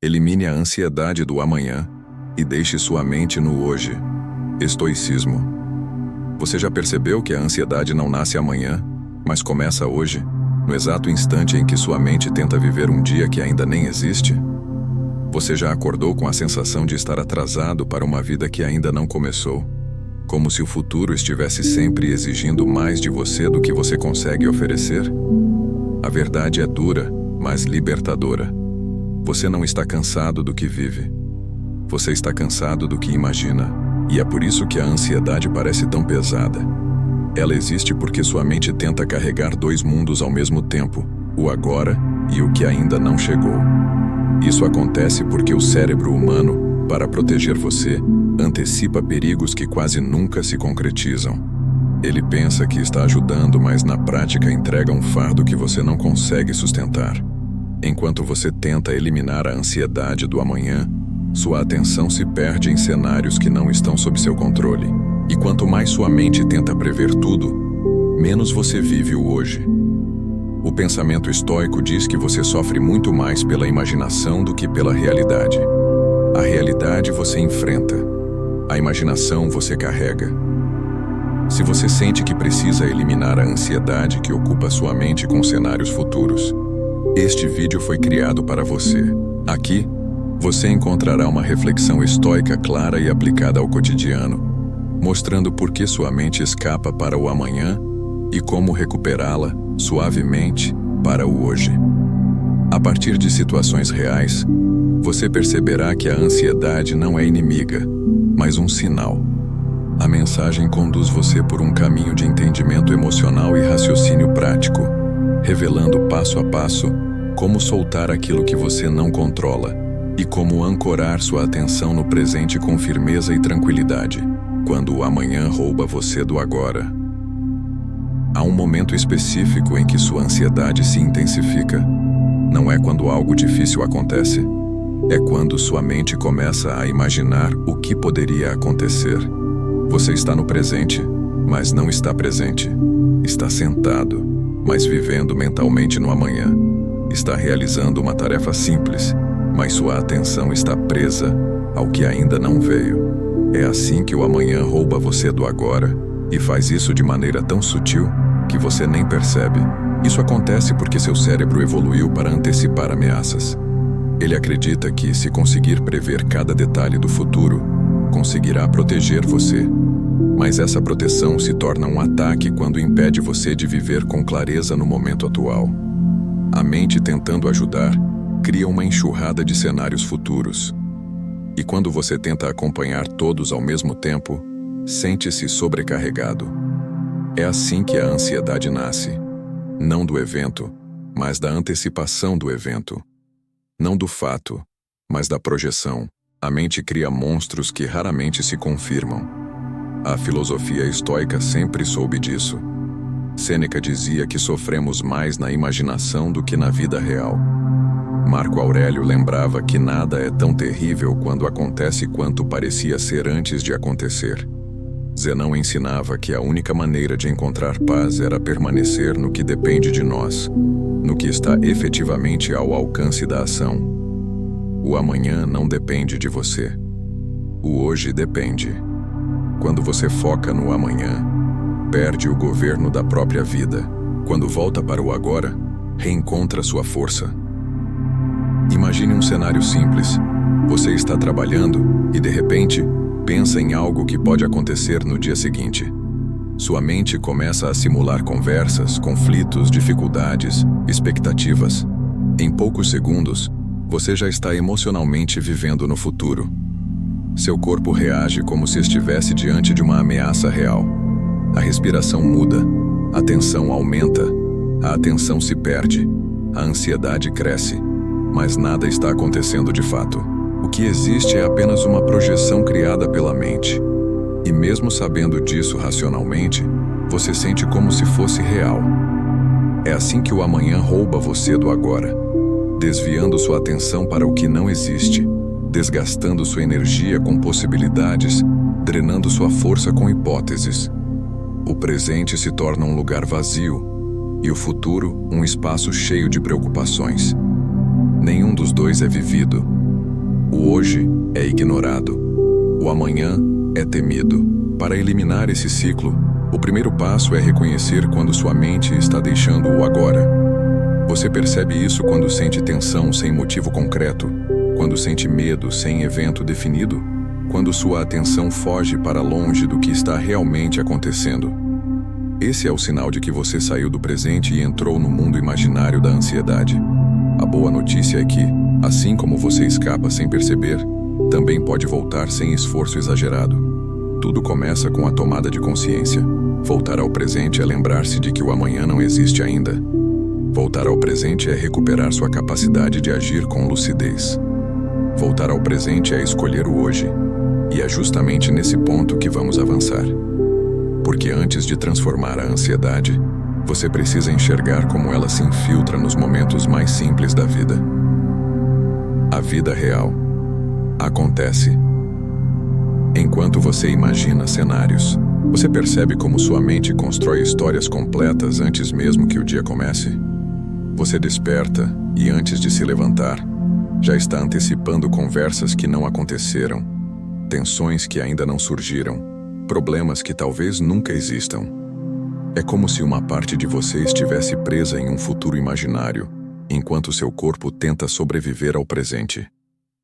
Elimine a ansiedade do amanhã e deixe sua mente no hoje. Estoicismo. Você já percebeu que a ansiedade não nasce amanhã, mas começa hoje, no exato instante em que sua mente tenta viver um dia que ainda nem existe? Você já acordou com a sensação de estar atrasado para uma vida que ainda não começou? Como se o futuro estivesse sempre exigindo mais de você do que você consegue oferecer? A verdade é dura, mas libertadora. Você não está cansado do que vive. Você está cansado do que imagina. E é por isso que a ansiedade parece tão pesada. Ela existe porque sua mente tenta carregar dois mundos ao mesmo tempo, o agora e o que ainda não chegou. Isso acontece porque o cérebro humano, para proteger você, antecipa perigos que quase nunca se concretizam. Ele pensa que está ajudando, mas na prática entrega um fardo que você não consegue sustentar. Enquanto você tenta eliminar a ansiedade do amanhã, sua atenção se perde em cenários que não estão sob seu controle. E quanto mais sua mente tenta prever tudo, menos você vive o hoje. O pensamento estoico diz que você sofre muito mais pela imaginação do que pela realidade. A realidade você enfrenta. A imaginação você carrega. Se você sente que precisa eliminar a ansiedade que ocupa sua mente com cenários futuros, este vídeo foi criado para você. Aqui, você encontrará uma reflexão estoica clara e aplicada ao cotidiano, mostrando por que sua mente escapa para o amanhã e como recuperá-la suavemente para o hoje. A partir de situações reais, você perceberá que a ansiedade não é inimiga, mas um sinal. A mensagem conduz você por um caminho de entendimento emocional e raciocínio prático, revelando passo a passo como soltar aquilo que você não controla e como ancorar sua atenção no presente com firmeza e tranquilidade, quando o amanhã rouba você do agora. Há um momento específico em que sua ansiedade se intensifica. Não é quando algo difícil acontece, é quando sua mente começa a imaginar o que poderia acontecer. Você está no presente, mas não está presente. Está sentado, mas vivendo mentalmente no amanhã. Está realizando uma tarefa simples, mas sua atenção está presa ao que ainda não veio. É assim que o amanhã rouba você do agora e faz isso de maneira tão sutil que você nem percebe. Isso acontece porque seu cérebro evoluiu para antecipar ameaças. Ele acredita que, se conseguir prever cada detalhe do futuro, conseguirá proteger você. Mas essa proteção se torna um ataque quando impede você de viver com clareza no momento atual. A mente, tentando ajudar, cria uma enxurrada de cenários futuros. E quando você tenta acompanhar todos ao mesmo tempo, sente-se sobrecarregado. É assim que a ansiedade nasce. Não do evento, mas da antecipação do evento. Não do fato, mas da projeção. A mente cria monstros que raramente se confirmam. A filosofia estoica sempre soube disso. Sêneca dizia que sofremos mais na imaginação do que na vida real. Marco Aurélio lembrava que nada é tão terrível quando acontece quanto parecia ser antes de acontecer. Zenão ensinava que a única maneira de encontrar paz era permanecer no que depende de nós, no que está efetivamente ao alcance da ação. O amanhã não depende de você. O hoje depende. Quando você foca no amanhã, perde o governo da própria vida. Quando volta para o agora, reencontra sua força. Imagine um cenário simples. Você está trabalhando e, de repente, pensa em algo que pode acontecer no dia seguinte. Sua mente começa a simular conversas, conflitos, dificuldades, expectativas. Em poucos segundos, você já está emocionalmente vivendo no futuro. Seu corpo reage como se estivesse diante de uma ameaça real. A respiração muda, a tensão aumenta, a atenção se perde, a ansiedade cresce, mas nada está acontecendo de fato. O que existe é apenas uma projeção criada pela mente. E mesmo sabendo disso racionalmente, você sente como se fosse real. É assim que o amanhã rouba você do agora, desviando sua atenção para o que não existe, desgastando sua energia com possibilidades, drenando sua força com hipóteses. O presente se torna um lugar vazio e o futuro um espaço cheio de preocupações. Nenhum dos dois é vivido, O hoje é ignorado. O amanhã é temido. Para eliminar esse ciclo, o primeiro passo é reconhecer quando sua mente está deixando o agora. Você percebe isso quando sente tensão sem motivo concreto, quando sente medo sem evento definido, quando sua atenção foge para longe do que está realmente acontecendo. Esse é o sinal de que você saiu do presente e entrou no mundo imaginário da ansiedade. A boa notícia é que, assim como você escapa sem perceber, também pode voltar sem esforço exagerado. Tudo começa com a tomada de consciência. Voltar ao presente é lembrar-se de que o amanhã não existe ainda. Voltar ao presente é recuperar sua capacidade de agir com lucidez. Voltar ao presente é escolher o hoje. E é justamente nesse ponto que vamos avançar. Porque antes de transformar a ansiedade, você precisa enxergar como ela se infiltra nos momentos mais simples da vida. A vida real acontece. Enquanto você imagina cenários, você percebe como sua mente constrói histórias completas antes mesmo que o dia comece? Você desperta e, antes de se levantar, já está antecipando conversas que não aconteceram, tensões que ainda não surgiram, problemas que talvez nunca existam. É como se uma parte de você estivesse presa em um futuro imaginário, enquanto seu corpo tenta sobreviver ao presente.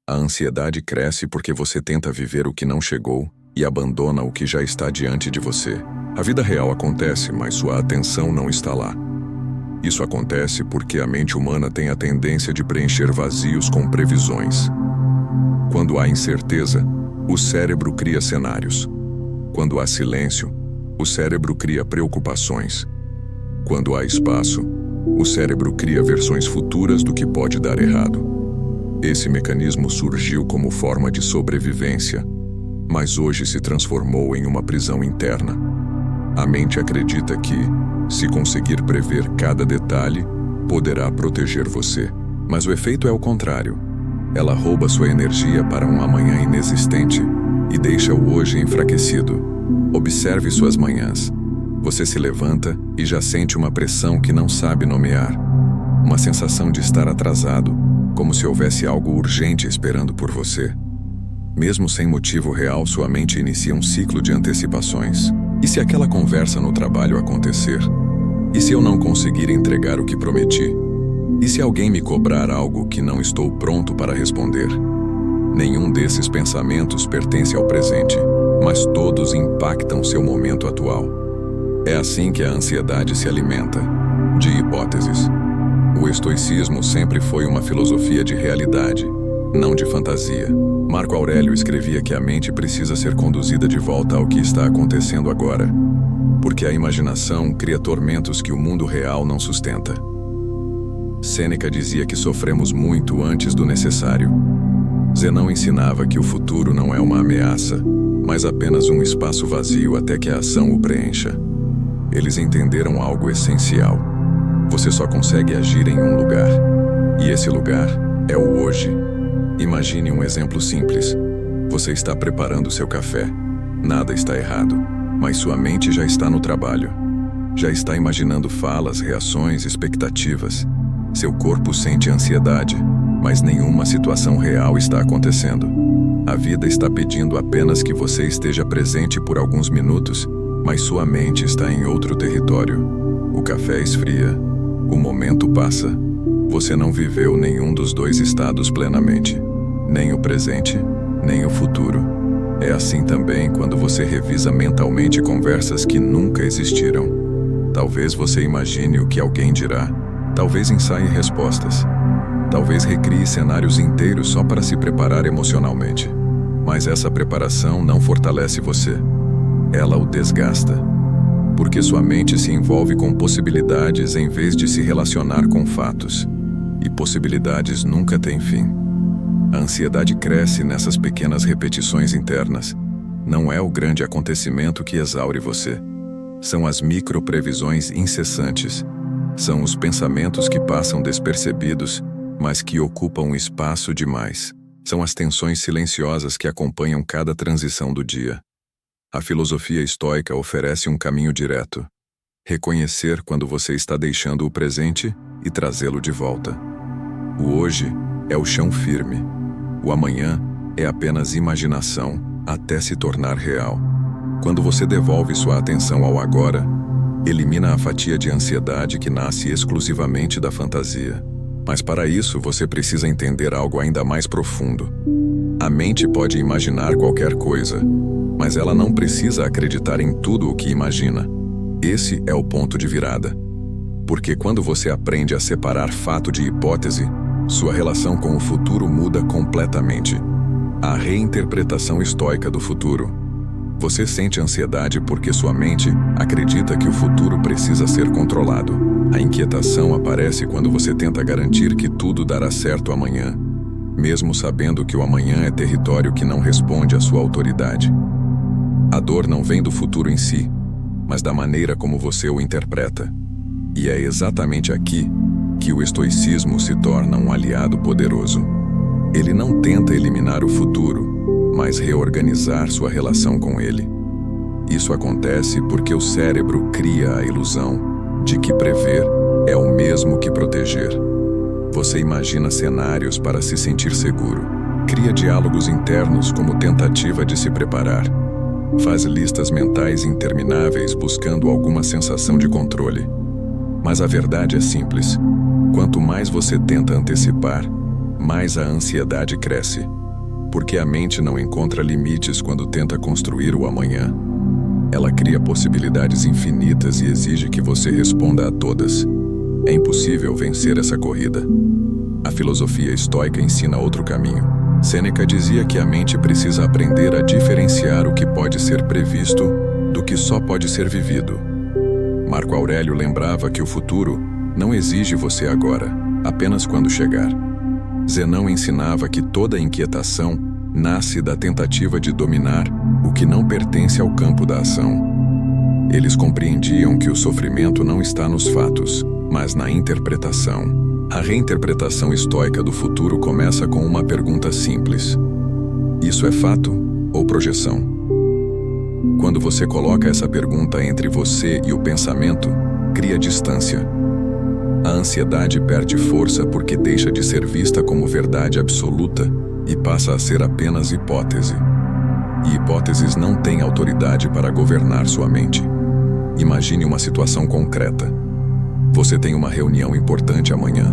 A ansiedade cresce porque você tenta viver o que não chegou e abandona o que já está diante de você. A vida real acontece, mas sua atenção não está lá. Isso acontece porque a mente humana tem a tendência de preencher vazios com previsões. Quando há incerteza, o cérebro cria cenários. Quando há silêncio, o cérebro cria preocupações. Quando há espaço, o cérebro cria versões futuras do que pode dar errado. Esse mecanismo surgiu como forma de sobrevivência, mas hoje se transformou em uma prisão interna. A mente acredita que, se conseguir prever cada detalhe, poderá proteger você. Mas o efeito é o contrário. Ela rouba sua energia para um amanhã inexistente e deixa o hoje enfraquecido. Observe suas manhãs. Você se levanta e já sente uma pressão que não sabe nomear. Uma sensação de estar atrasado, como se houvesse algo urgente esperando por você. Mesmo sem motivo real, sua mente inicia um ciclo de antecipações. E se aquela conversa no trabalho acontecer? E se eu não conseguir entregar o que prometi? E se alguém me cobrar algo que não estou pronto para responder? Nenhum desses pensamentos pertence ao presente, mas todos impactam seu momento atual. É assim que a ansiedade se alimenta, de hipóteses. O estoicismo sempre foi uma filosofia de realidade, não de fantasia. Marco Aurélio escrevia que a mente precisa ser conduzida de volta ao que está acontecendo agora, porque a imaginação cria tormentos que o mundo real não sustenta. Sêneca dizia que sofremos muito antes do necessário. Zenão ensinava que o futuro não é uma ameaça, mas apenas um espaço vazio até que a ação o preencha. Eles entenderam algo essencial. Você só consegue agir em um lugar, e esse lugar é o hoje. Imagine um exemplo simples. Você está preparando seu café. Nada está errado, mas sua mente já está no trabalho. Já está imaginando falas, reações, expectativas. Seu corpo sente ansiedade, mas nenhuma situação real está acontecendo. A vida está pedindo apenas que você esteja presente por alguns minutos, mas sua mente está em outro território. O café esfria. O momento passa. Você não viveu nenhum dos dois estados plenamente. Nem o presente, nem o futuro. É assim também quando você revisa mentalmente conversas que nunca existiram. Talvez você imagine o que alguém dirá. Talvez ensaie respostas. Talvez recrie cenários inteiros só para se preparar emocionalmente. Mas essa preparação não fortalece você. Ela o desgasta. Porque sua mente se envolve com possibilidades em vez de se relacionar com fatos. E possibilidades nunca têm fim. A ansiedade cresce nessas pequenas repetições internas. Não é o grande acontecimento que exaure você. São as micro-previsões incessantes. São os pensamentos que passam despercebidos, mas que ocupam espaço demais. São as tensões silenciosas que acompanham cada transição do dia. A filosofia estoica oferece um caminho direto. Reconhecer quando você está deixando o presente e trazê-lo de volta. O hoje é o chão firme. O amanhã é apenas imaginação até se tornar real. Quando você devolve sua atenção ao agora, elimina a fatia de ansiedade que nasce exclusivamente da fantasia. Mas para isso você precisa entender algo ainda mais profundo. A mente pode imaginar qualquer coisa, mas ela não precisa acreditar em tudo o que imagina. Esse é o ponto de virada. Porque quando você aprende a separar fato de hipótese, sua relação com o futuro muda completamente. A reinterpretação estoica do futuro. Você sente ansiedade porque sua mente acredita que o futuro precisa ser controlado. A inquietação aparece quando você tenta garantir que tudo dará certo amanhã, mesmo sabendo que o amanhã é território que não responde à sua autoridade. A dor não vem do futuro em si, mas da maneira como você o interpreta. E é exatamente aqui que o estoicismo se torna um aliado poderoso. Ele não tenta eliminar o futuro, mas reorganizar sua relação com ele. Isso acontece porque o cérebro cria a ilusão de que prever é o mesmo que proteger. Você imagina cenários para se sentir seguro, cria diálogos internos como tentativa de se preparar, faz listas mentais intermináveis buscando alguma sensação de controle. Mas a verdade é simples: quanto mais você tenta antecipar, mais a ansiedade cresce. Porque a mente não encontra limites quando tenta construir o amanhã. Ela cria possibilidades infinitas e exige que você responda a todas. É impossível vencer essa corrida. A filosofia estoica ensina outro caminho. Sêneca dizia que a mente precisa aprender a diferenciar o que pode ser previsto do que só pode ser vivido. Marco Aurélio lembrava que o futuro não exige você agora, apenas quando chegar. Zenão ensinava que toda inquietação nasce da tentativa de dominar o que não pertence ao campo da ação. Eles compreendiam que o sofrimento não está nos fatos, mas na interpretação. A reinterpretação estoica do futuro começa com uma pergunta simples: isso é fato ou projeção? Quando você coloca essa pergunta entre você e o pensamento, cria distância. A ansiedade perde força porque deixa de ser vista como verdade absoluta e passa a ser apenas hipótese. E hipóteses não têm autoridade para governar sua mente. Imagine uma situação concreta. Você tem uma reunião importante amanhã.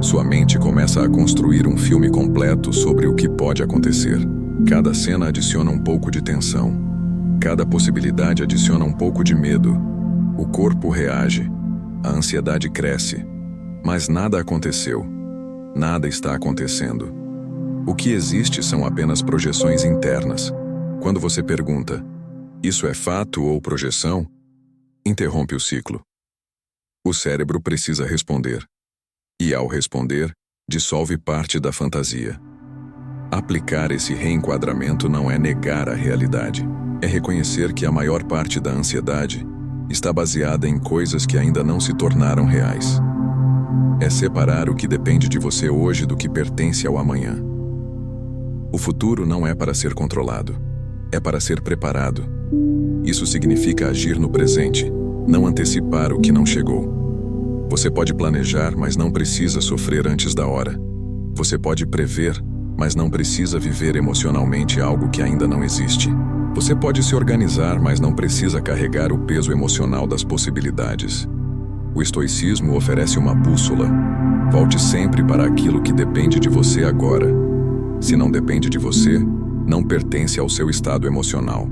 Sua mente começa a construir um filme completo sobre o que pode acontecer. Cada cena adiciona um pouco de tensão. Cada possibilidade adiciona um pouco de medo. O corpo reage. A ansiedade cresce, mas nada aconteceu. Nada está acontecendo. O que existe são apenas projeções internas. Quando você pergunta, isso é fato ou projeção? Interrompe o ciclo. O cérebro precisa responder. E ao responder, dissolve parte da fantasia. Aplicar esse reenquadramento não é negar a realidade. É reconhecer que a maior parte da ansiedade está baseada em coisas que ainda não se tornaram reais. É separar o que depende de você hoje do que pertence ao amanhã. O futuro não é para ser controlado, é para ser preparado. Isso significa agir no presente, não antecipar o que não chegou. Você pode planejar, mas não precisa sofrer antes da hora. Você pode prever, mas não precisa viver emocionalmente algo que ainda não existe. Você pode se organizar, mas não precisa carregar o peso emocional das possibilidades. O estoicismo oferece uma bússola. Volte sempre para aquilo que depende de você agora. Se não depende de você, não pertence ao seu estado emocional.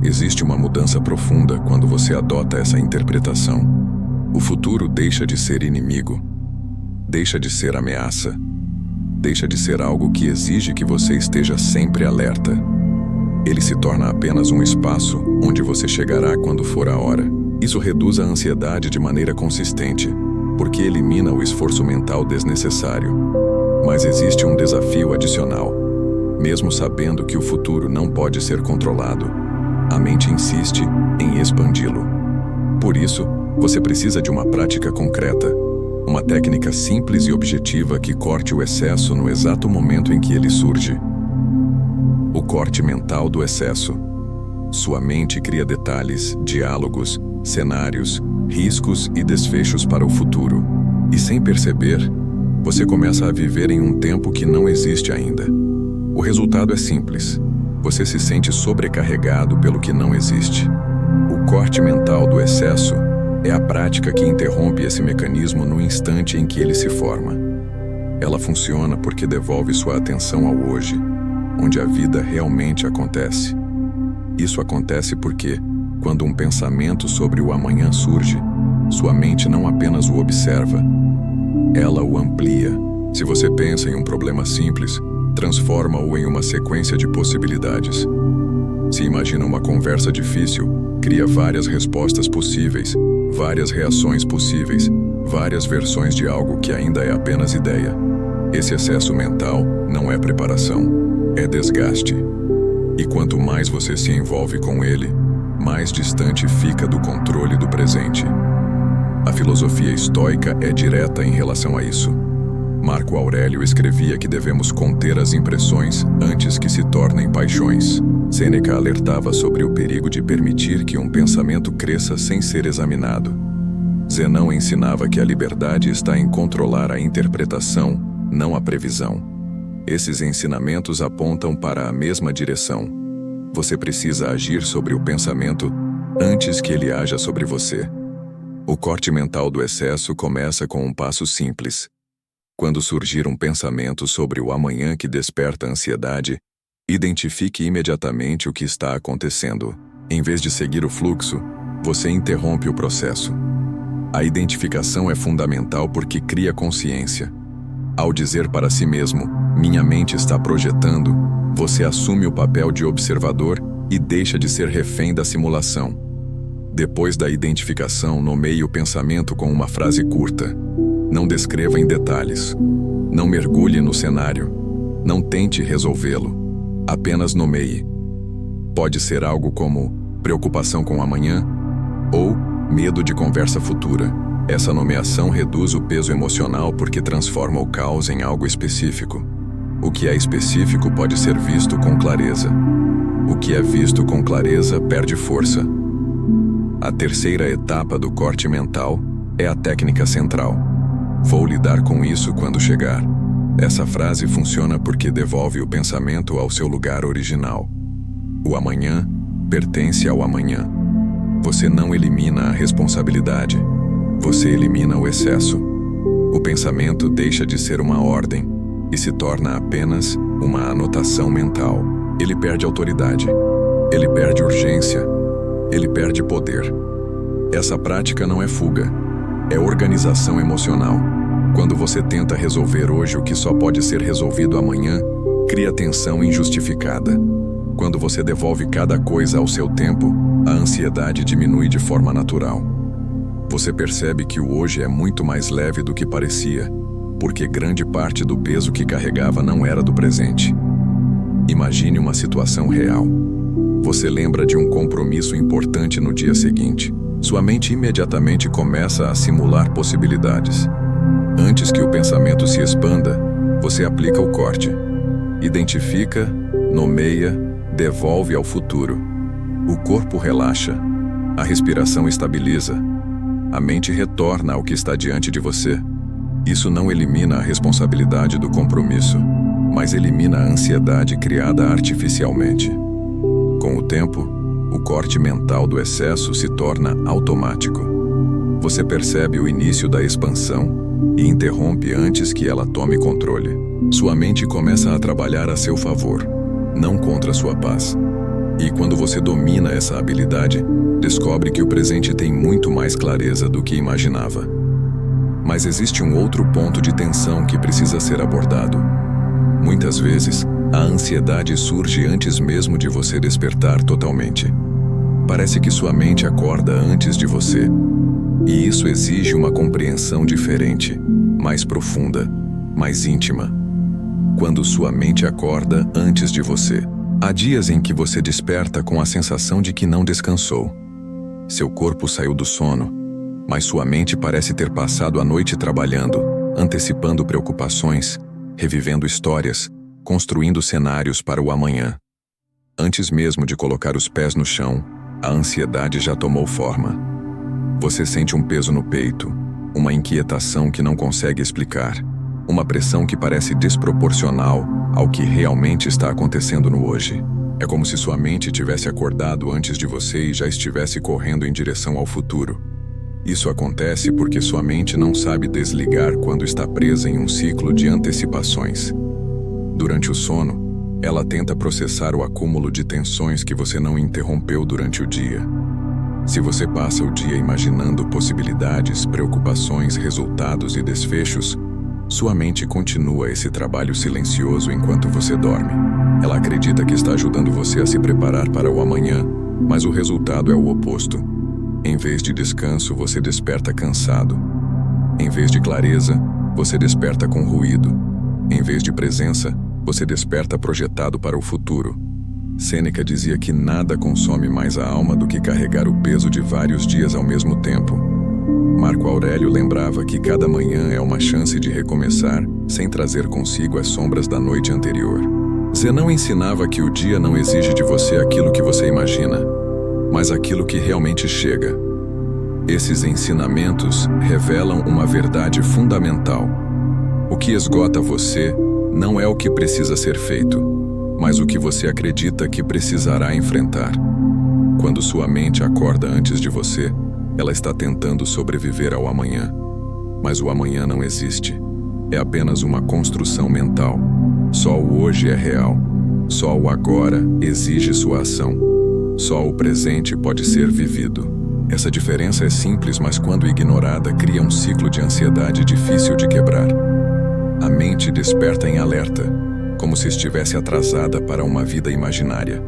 Existe uma mudança profunda quando você adota essa interpretação. O futuro deixa de ser inimigo, deixa de ser ameaça, deixa de ser algo que exige que você esteja sempre alerta. Ele se torna apenas um espaço onde você chegará quando for a hora. Isso reduz a ansiedade de maneira consistente, porque elimina o esforço mental desnecessário. Mas existe um desafio adicional. Mesmo sabendo que o futuro não pode ser controlado, a mente insiste em expandi-lo. Por isso, você precisa de uma prática concreta, uma técnica simples e objetiva que corte o excesso no exato momento em que ele surge. O corte mental do excesso. Sua mente cria detalhes, diálogos, cenários, riscos e desfechos para o futuro. E sem perceber, Você começa a viver em um tempo que não existe ainda. O resultado é simples. Você se sente sobrecarregado pelo que não existe. O corte mental do excesso é a prática que interrompe esse mecanismo no instante em que ele se forma. Ela funciona porque devolve sua atenção ao hoje, onde a vida realmente acontece. Isso acontece porque, quando um pensamento sobre o amanhã surge, sua mente não apenas o observa, ela o amplia. Se você pensa em um problema simples, transforma-o em uma sequência de possibilidades. Se imagina uma conversa difícil, cria várias respostas possíveis, várias reações possíveis, várias versões de algo que ainda é apenas ideia. Esse excesso mental não é preparação, é desgaste. E quanto mais você se envolve com ele, mais distante fica do controle do presente. A filosofia estoica é direta em relação a isso. Marco Aurélio escrevia que devemos conter as impressões antes que se tornem paixões. Sêneca alertava sobre o perigo de permitir que um pensamento cresça sem ser examinado. Zenão ensinava que a liberdade está em controlar a interpretação, não a previsão. Esses ensinamentos apontam para a mesma direção. Você precisa agir sobre o pensamento antes que ele haja sobre você. O corte mental do excesso começa com um passo simples. Quando surgir um pensamento sobre o amanhã que desperta ansiedade, identifique imediatamente o que está acontecendo. Em vez de seguir o fluxo, você interrompe o processo. A identificação é fundamental porque cria consciência. Ao dizer para si mesmo, minha mente está projetando, você assume o papel de observador e deixa de ser refém da simulação. Depois da identificação, nomeie o pensamento com uma frase curta. Não descreva em detalhes. Não mergulhe no cenário. Não tente resolvê-lo. Apenas nomeie. Pode ser algo como preocupação com o amanhã ou medo de conversa futura. Essa nomeação reduz o peso emocional porque transforma o caos em algo específico. O que é específico pode ser visto com clareza. O que é visto com clareza perde força. A terceira etapa do corte mental é a técnica central. Vou lidar com isso quando chegar. Essa frase funciona porque devolve o pensamento ao seu lugar original. O amanhã pertence ao amanhã. Você não elimina a responsabilidade. Você elimina o excesso. O pensamento deixa de ser uma ordem e se torna apenas uma anotação mental. Ele perde autoridade. Ele perde urgência. Ele perde poder. Essa prática não é fuga. É organização emocional. Quando você tenta resolver hoje o que só pode ser resolvido amanhã, cria tensão injustificada. Quando você devolve cada coisa ao seu tempo, a ansiedade diminui de forma natural. Você percebe que o hoje é muito mais leve do que parecia, porque grande parte do peso que carregava não era do presente. Imagine uma situação real. Você lembra de um compromisso importante no dia seguinte. Sua mente imediatamente começa a simular possibilidades. Antes que o pensamento se expanda, você aplica o corte. Identifica, nomeia, devolve ao futuro. O corpo relaxa. A respiração estabiliza. A mente retorna ao que está diante de você. Isso não elimina a responsabilidade do compromisso, mas elimina a ansiedade criada artificialmente. Com o tempo, o corte mental do excesso se torna automático. Você percebe o início da expansão e interrompe antes que ela tome controle. Sua mente começa a trabalhar a seu favor, não contra sua paz. E quando você domina essa habilidade, descobre que o presente tem muito mais clareza do que imaginava. Mas existe um outro ponto de tensão que precisa ser abordado. Muitas vezes, a ansiedade surge antes mesmo de você despertar totalmente. Parece que sua mente acorda antes de você. E isso exige uma compreensão diferente, mais profunda, mais íntima. Quando sua mente acorda antes de você, há dias em que você desperta com a sensação de que não descansou. Seu corpo saiu do sono, mas sua mente parece ter passado a noite trabalhando, antecipando preocupações, revivendo histórias, construindo cenários para o amanhã. Antes mesmo de colocar os pés no chão, a ansiedade já tomou forma. Você sente um peso no peito, uma inquietação que não consegue explicar. Uma pressão que parece desproporcional ao que realmente está acontecendo no hoje. É como se sua mente tivesse acordado antes de você e já estivesse correndo em direção ao futuro. Isso acontece porque sua mente não sabe desligar quando está presa em um ciclo de antecipações. Durante o sono, ela tenta processar o acúmulo de tensões que você não interrompeu durante o dia. Se você passa o dia imaginando possibilidades, preocupações, resultados e desfechos, sua mente continua esse trabalho silencioso enquanto você dorme. Ela acredita que está ajudando você a se preparar para o amanhã, mas o resultado é o oposto. Em vez de descanso, você desperta cansado. Em vez de clareza, você desperta com ruído. Em vez de presença, você desperta projetado para o futuro. Sêneca dizia que nada consome mais a alma do que carregar o peso de vários dias ao mesmo tempo. Marco Aurélio lembrava que cada manhã é uma chance de recomeçar, sem trazer consigo as sombras da noite anterior. Zenão ensinava que o dia não exige de você aquilo que você imagina, mas aquilo que realmente chega. Esses ensinamentos revelam uma verdade fundamental. O que esgota você não é o que precisa ser feito, mas o que você acredita que precisará enfrentar. Quando sua mente acorda antes de você, ela está tentando sobreviver ao amanhã. Mas o amanhã não existe. É apenas uma construção mental. Só o hoje é real. Só o agora exige sua ação. Só o presente pode ser vivido. Essa diferença é simples, mas quando ignorada, cria um ciclo de ansiedade difícil de quebrar. A mente desperta em alerta, como se estivesse atrasada para uma vida imaginária.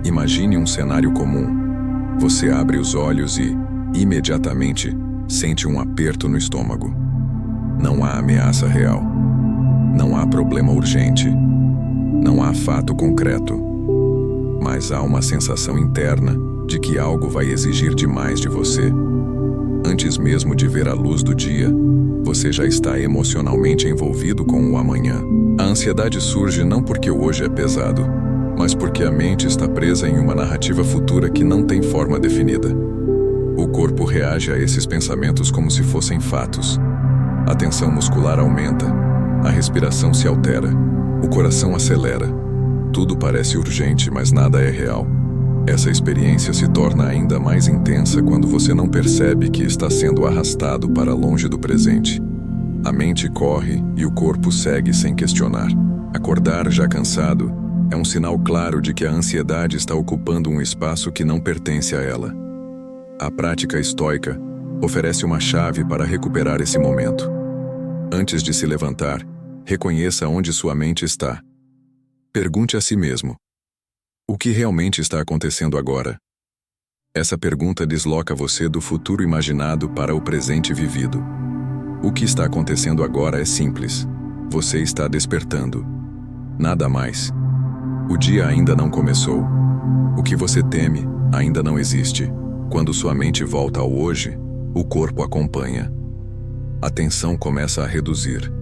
Imagine um cenário comum. Você abre os olhos e, imediatamente, sente um aperto no estômago. Não há ameaça real. Não há problema urgente. Não há fato concreto. Mas há uma sensação interna de que algo vai exigir demais de você. Antes mesmo de ver a luz do dia, você já está emocionalmente envolvido com o amanhã. A ansiedade surge não porque o hoje é pesado, mas porque a mente está presa em uma narrativa futura que não tem forma definida. O corpo reage a esses pensamentos como se fossem fatos. A tensão muscular aumenta, a respiração se altera, o coração acelera. Tudo parece urgente, mas nada é real. Essa experiência se torna ainda mais intensa quando você não percebe que está sendo arrastado para longe do presente. A mente corre e o corpo segue sem questionar. Acordar já cansado é um sinal claro de que a ansiedade está ocupando um espaço que não pertence a ela. A prática estoica oferece uma chave para recuperar esse momento. Antes de se levantar, reconheça onde sua mente está. Pergunte a si mesmo: o que realmente está acontecendo agora? Essa pergunta desloca você do futuro imaginado para o presente vivido. O que está acontecendo agora é simples. Você está despertando. Nada mais. O dia ainda não começou. O que você teme ainda não existe. Quando sua mente volta ao hoje, o corpo acompanha. A tensão começa a reduzir.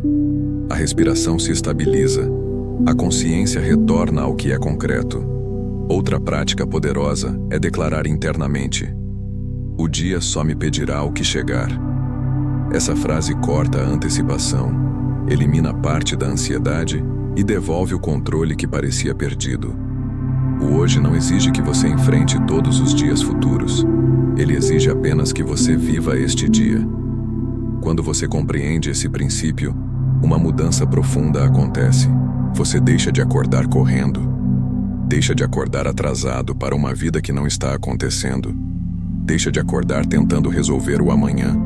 A respiração se estabiliza. A consciência retorna ao que é concreto. Outra prática poderosa é declarar internamente: o dia só me pedirá o que chegar. Essa frase corta a antecipação, elimina parte da ansiedade e devolve o controle que parecia perdido. O hoje não exige que você enfrente todos os dias futuros. Ele exige apenas que você viva este dia. Quando você compreende esse princípio, uma mudança profunda acontece. Você deixa de acordar correndo. Deixa de acordar atrasado para uma vida que não está acontecendo. Deixa de acordar tentando resolver o amanhã.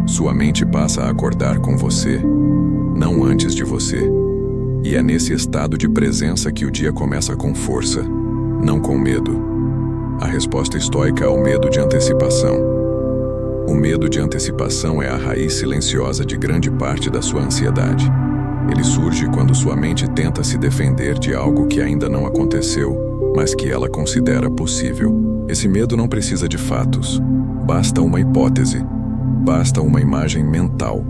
Sua mente passa a acordar com você, não antes de você. E é nesse estado de presença que o dia começa com força, não com medo. A resposta estoica ao medo de antecipação. O medo de antecipação é a raiz silenciosa de grande parte da sua ansiedade. Ele surge quando sua mente tenta se defender de algo que ainda não aconteceu, mas que ela considera possível. Esse medo não precisa de fatos. Basta uma hipótese. Basta uma imagem mental.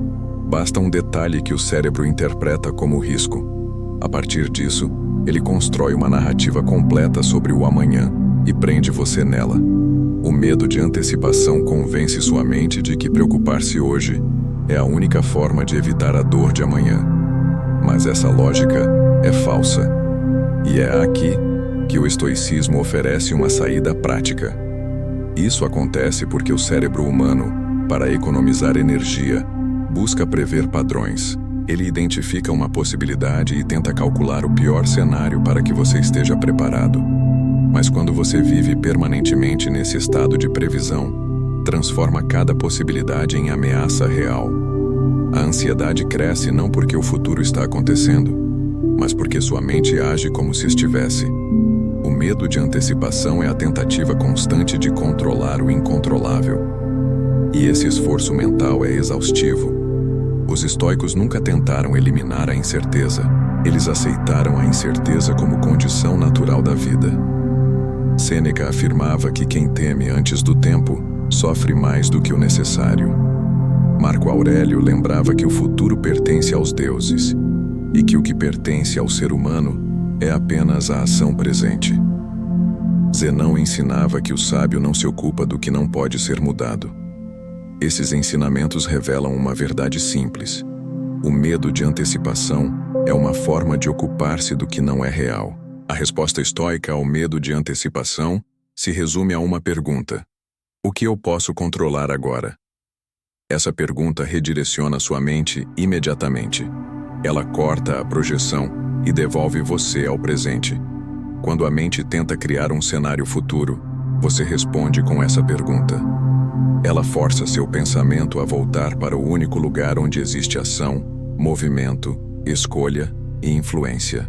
Basta um detalhe que o cérebro interpreta como risco. A partir disso, ele constrói uma narrativa completa sobre o amanhã e prende você nela. O medo de antecipação convence sua mente de que preocupar-se hoje é a única forma de evitar a dor de amanhã. Mas essa lógica é falsa. E é aqui que o estoicismo oferece uma saída prática. Isso acontece porque o cérebro humano, para economizar energia, busca prever padrões. Ele identifica uma possibilidade e tenta calcular o pior cenário para que você esteja preparado. Mas quando você vive permanentemente nesse estado de previsão, transforma cada possibilidade em ameaça real. A ansiedade cresce não porque o futuro está acontecendo, mas porque sua mente age como se estivesse. O medo de antecipação é a tentativa constante de controlar o incontrolável. E esse esforço mental é exaustivo. Os estoicos nunca tentaram eliminar a incerteza. Eles aceitaram a incerteza como condição natural da vida. Sêneca afirmava que quem teme antes do tempo sofre mais do que o necessário. Marco Aurélio lembrava que o futuro pertence aos deuses e que o que pertence ao ser humano é apenas a ação presente. Zenão ensinava que o sábio não se ocupa do que não pode ser mudado. Esses ensinamentos revelam uma verdade simples. O medo de antecipação é uma forma de ocupar-se do que não é real. A resposta estoica ao medo de antecipação se resume a uma pergunta: o que eu posso controlar agora? Essa pergunta redireciona sua mente imediatamente. Ela corta a projeção e devolve você ao presente. Quando a mente tenta criar um cenário futuro, você responde com essa pergunta. Ela força seu pensamento a voltar para o único lugar onde existe ação, movimento, escolha e influência.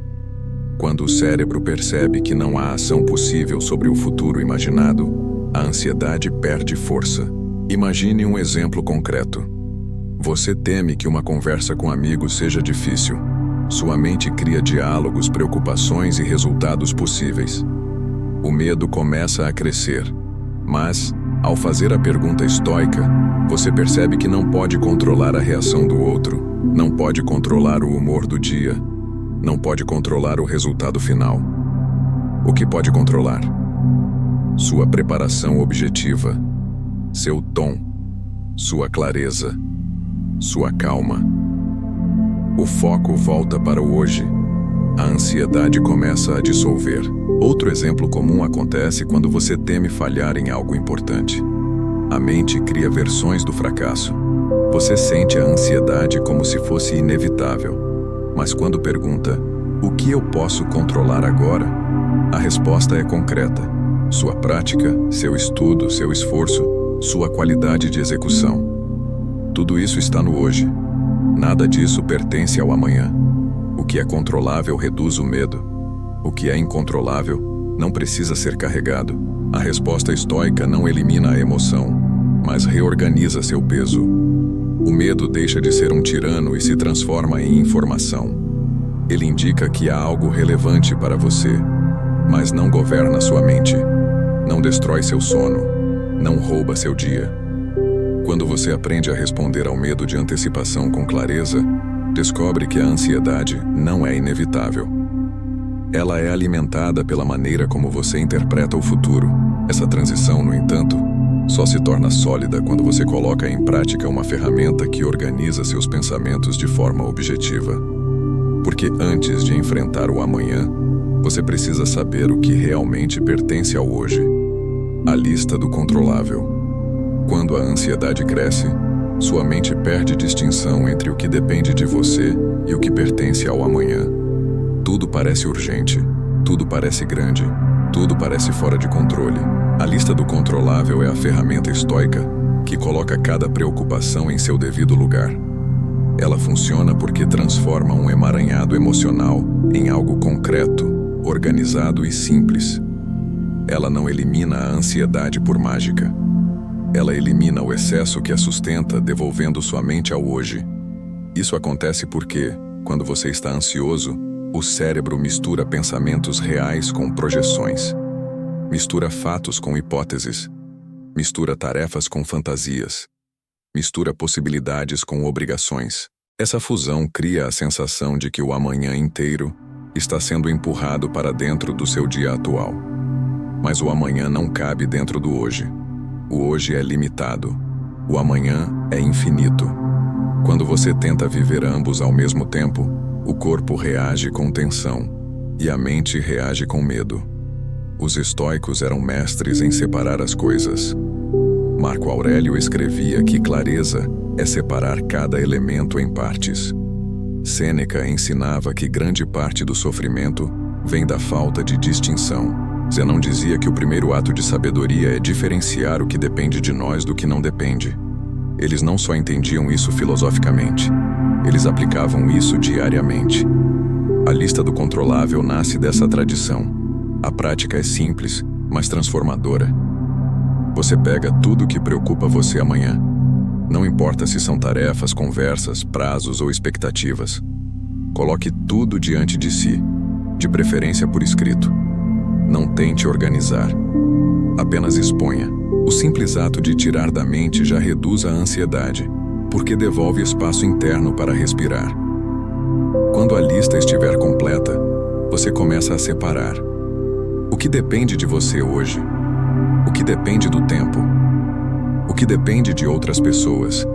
Quando o cérebro percebe que não há ação possível sobre o futuro imaginado, a ansiedade perde força. Imagine um exemplo concreto. Você teme que uma conversa com amigos seja difícil. Sua mente cria diálogos, preocupações e resultados possíveis. O medo começa a crescer, mas, ao fazer a pergunta estoica, você percebe que não pode controlar a reação do outro, não pode controlar o humor do dia, não pode controlar o resultado final. O que pode controlar? Sua preparação objetiva, seu tom, sua clareza, sua calma. O foco volta para o hoje. A ansiedade começa a dissolver. Outro exemplo comum acontece quando você teme falhar em algo importante. A mente cria versões do fracasso. Você sente a ansiedade como se fosse inevitável. Mas quando pergunta, o que eu posso controlar agora? A resposta é concreta. Sua prática, seu estudo, seu esforço, sua qualidade de execução. Tudo isso está no hoje. Nada disso pertence ao amanhã. O que é controlável reduz o medo. O que é incontrolável não precisa ser carregado. A resposta estoica não elimina a emoção, mas reorganiza seu peso. O medo deixa de ser um tirano e se transforma em informação. Ele indica que há algo relevante para você, mas não governa sua mente. Não destrói seu sono. Não rouba seu dia. Quando você aprende a responder ao medo de antecipação com clareza, descobre que a ansiedade não é inevitável. Ela é alimentada pela maneira como você interpreta o futuro. Essa transição, no entanto, só se torna sólida quando você coloca em prática uma ferramenta que organiza seus pensamentos de forma objetiva. Porque antes de enfrentar o amanhã, você precisa saber o que realmente pertence ao hoje. A lista do controlável. Quando a ansiedade cresce, sua mente perde distinção entre o que depende de você e o que pertence ao amanhã. Tudo parece urgente, tudo parece grande, tudo parece fora de controle. A lista do controlável é a ferramenta estoica que coloca cada preocupação em seu devido lugar. Ela funciona porque transforma um emaranhado emocional em algo concreto, organizado e simples. Ela não elimina a ansiedade por mágica. Ela elimina o excesso que a sustenta, devolvendo sua mente ao hoje. Isso acontece porque, quando você está ansioso, o cérebro mistura pensamentos reais com projeções. Mistura fatos com hipóteses. Mistura tarefas com fantasias. Mistura possibilidades com obrigações. Essa fusão cria a sensação de que o amanhã inteiro está sendo empurrado para dentro do seu dia atual. Mas o amanhã não cabe dentro do hoje. O hoje é limitado. O amanhã é infinito. Quando você tenta viver ambos ao mesmo tempo, o corpo reage com tensão e a mente reage com medo. Os estoicos eram mestres em separar as coisas. Marco Aurélio escrevia que clareza é separar cada elemento em partes. Sêneca ensinava que grande parte do sofrimento vem da falta de distinção. Zenão dizia que o primeiro ato de sabedoria é diferenciar o que depende de nós do que não depende. Eles não só entendiam isso filosoficamente, eles aplicavam isso diariamente. A lista do controlável nasce dessa tradição. A prática é simples, mas transformadora. Você pega tudo o que preocupa você amanhã. Não importa se são tarefas, conversas, prazos ou expectativas. Coloque tudo diante de si, de preferência por escrito. Não tente organizar. Apenas exponha. O simples ato de tirar da mente já reduz a ansiedade, porque devolve espaço interno para respirar. Quando a lista estiver completa, você começa a separar. O que depende de você hoje? O que depende do tempo? O que depende de outras pessoas?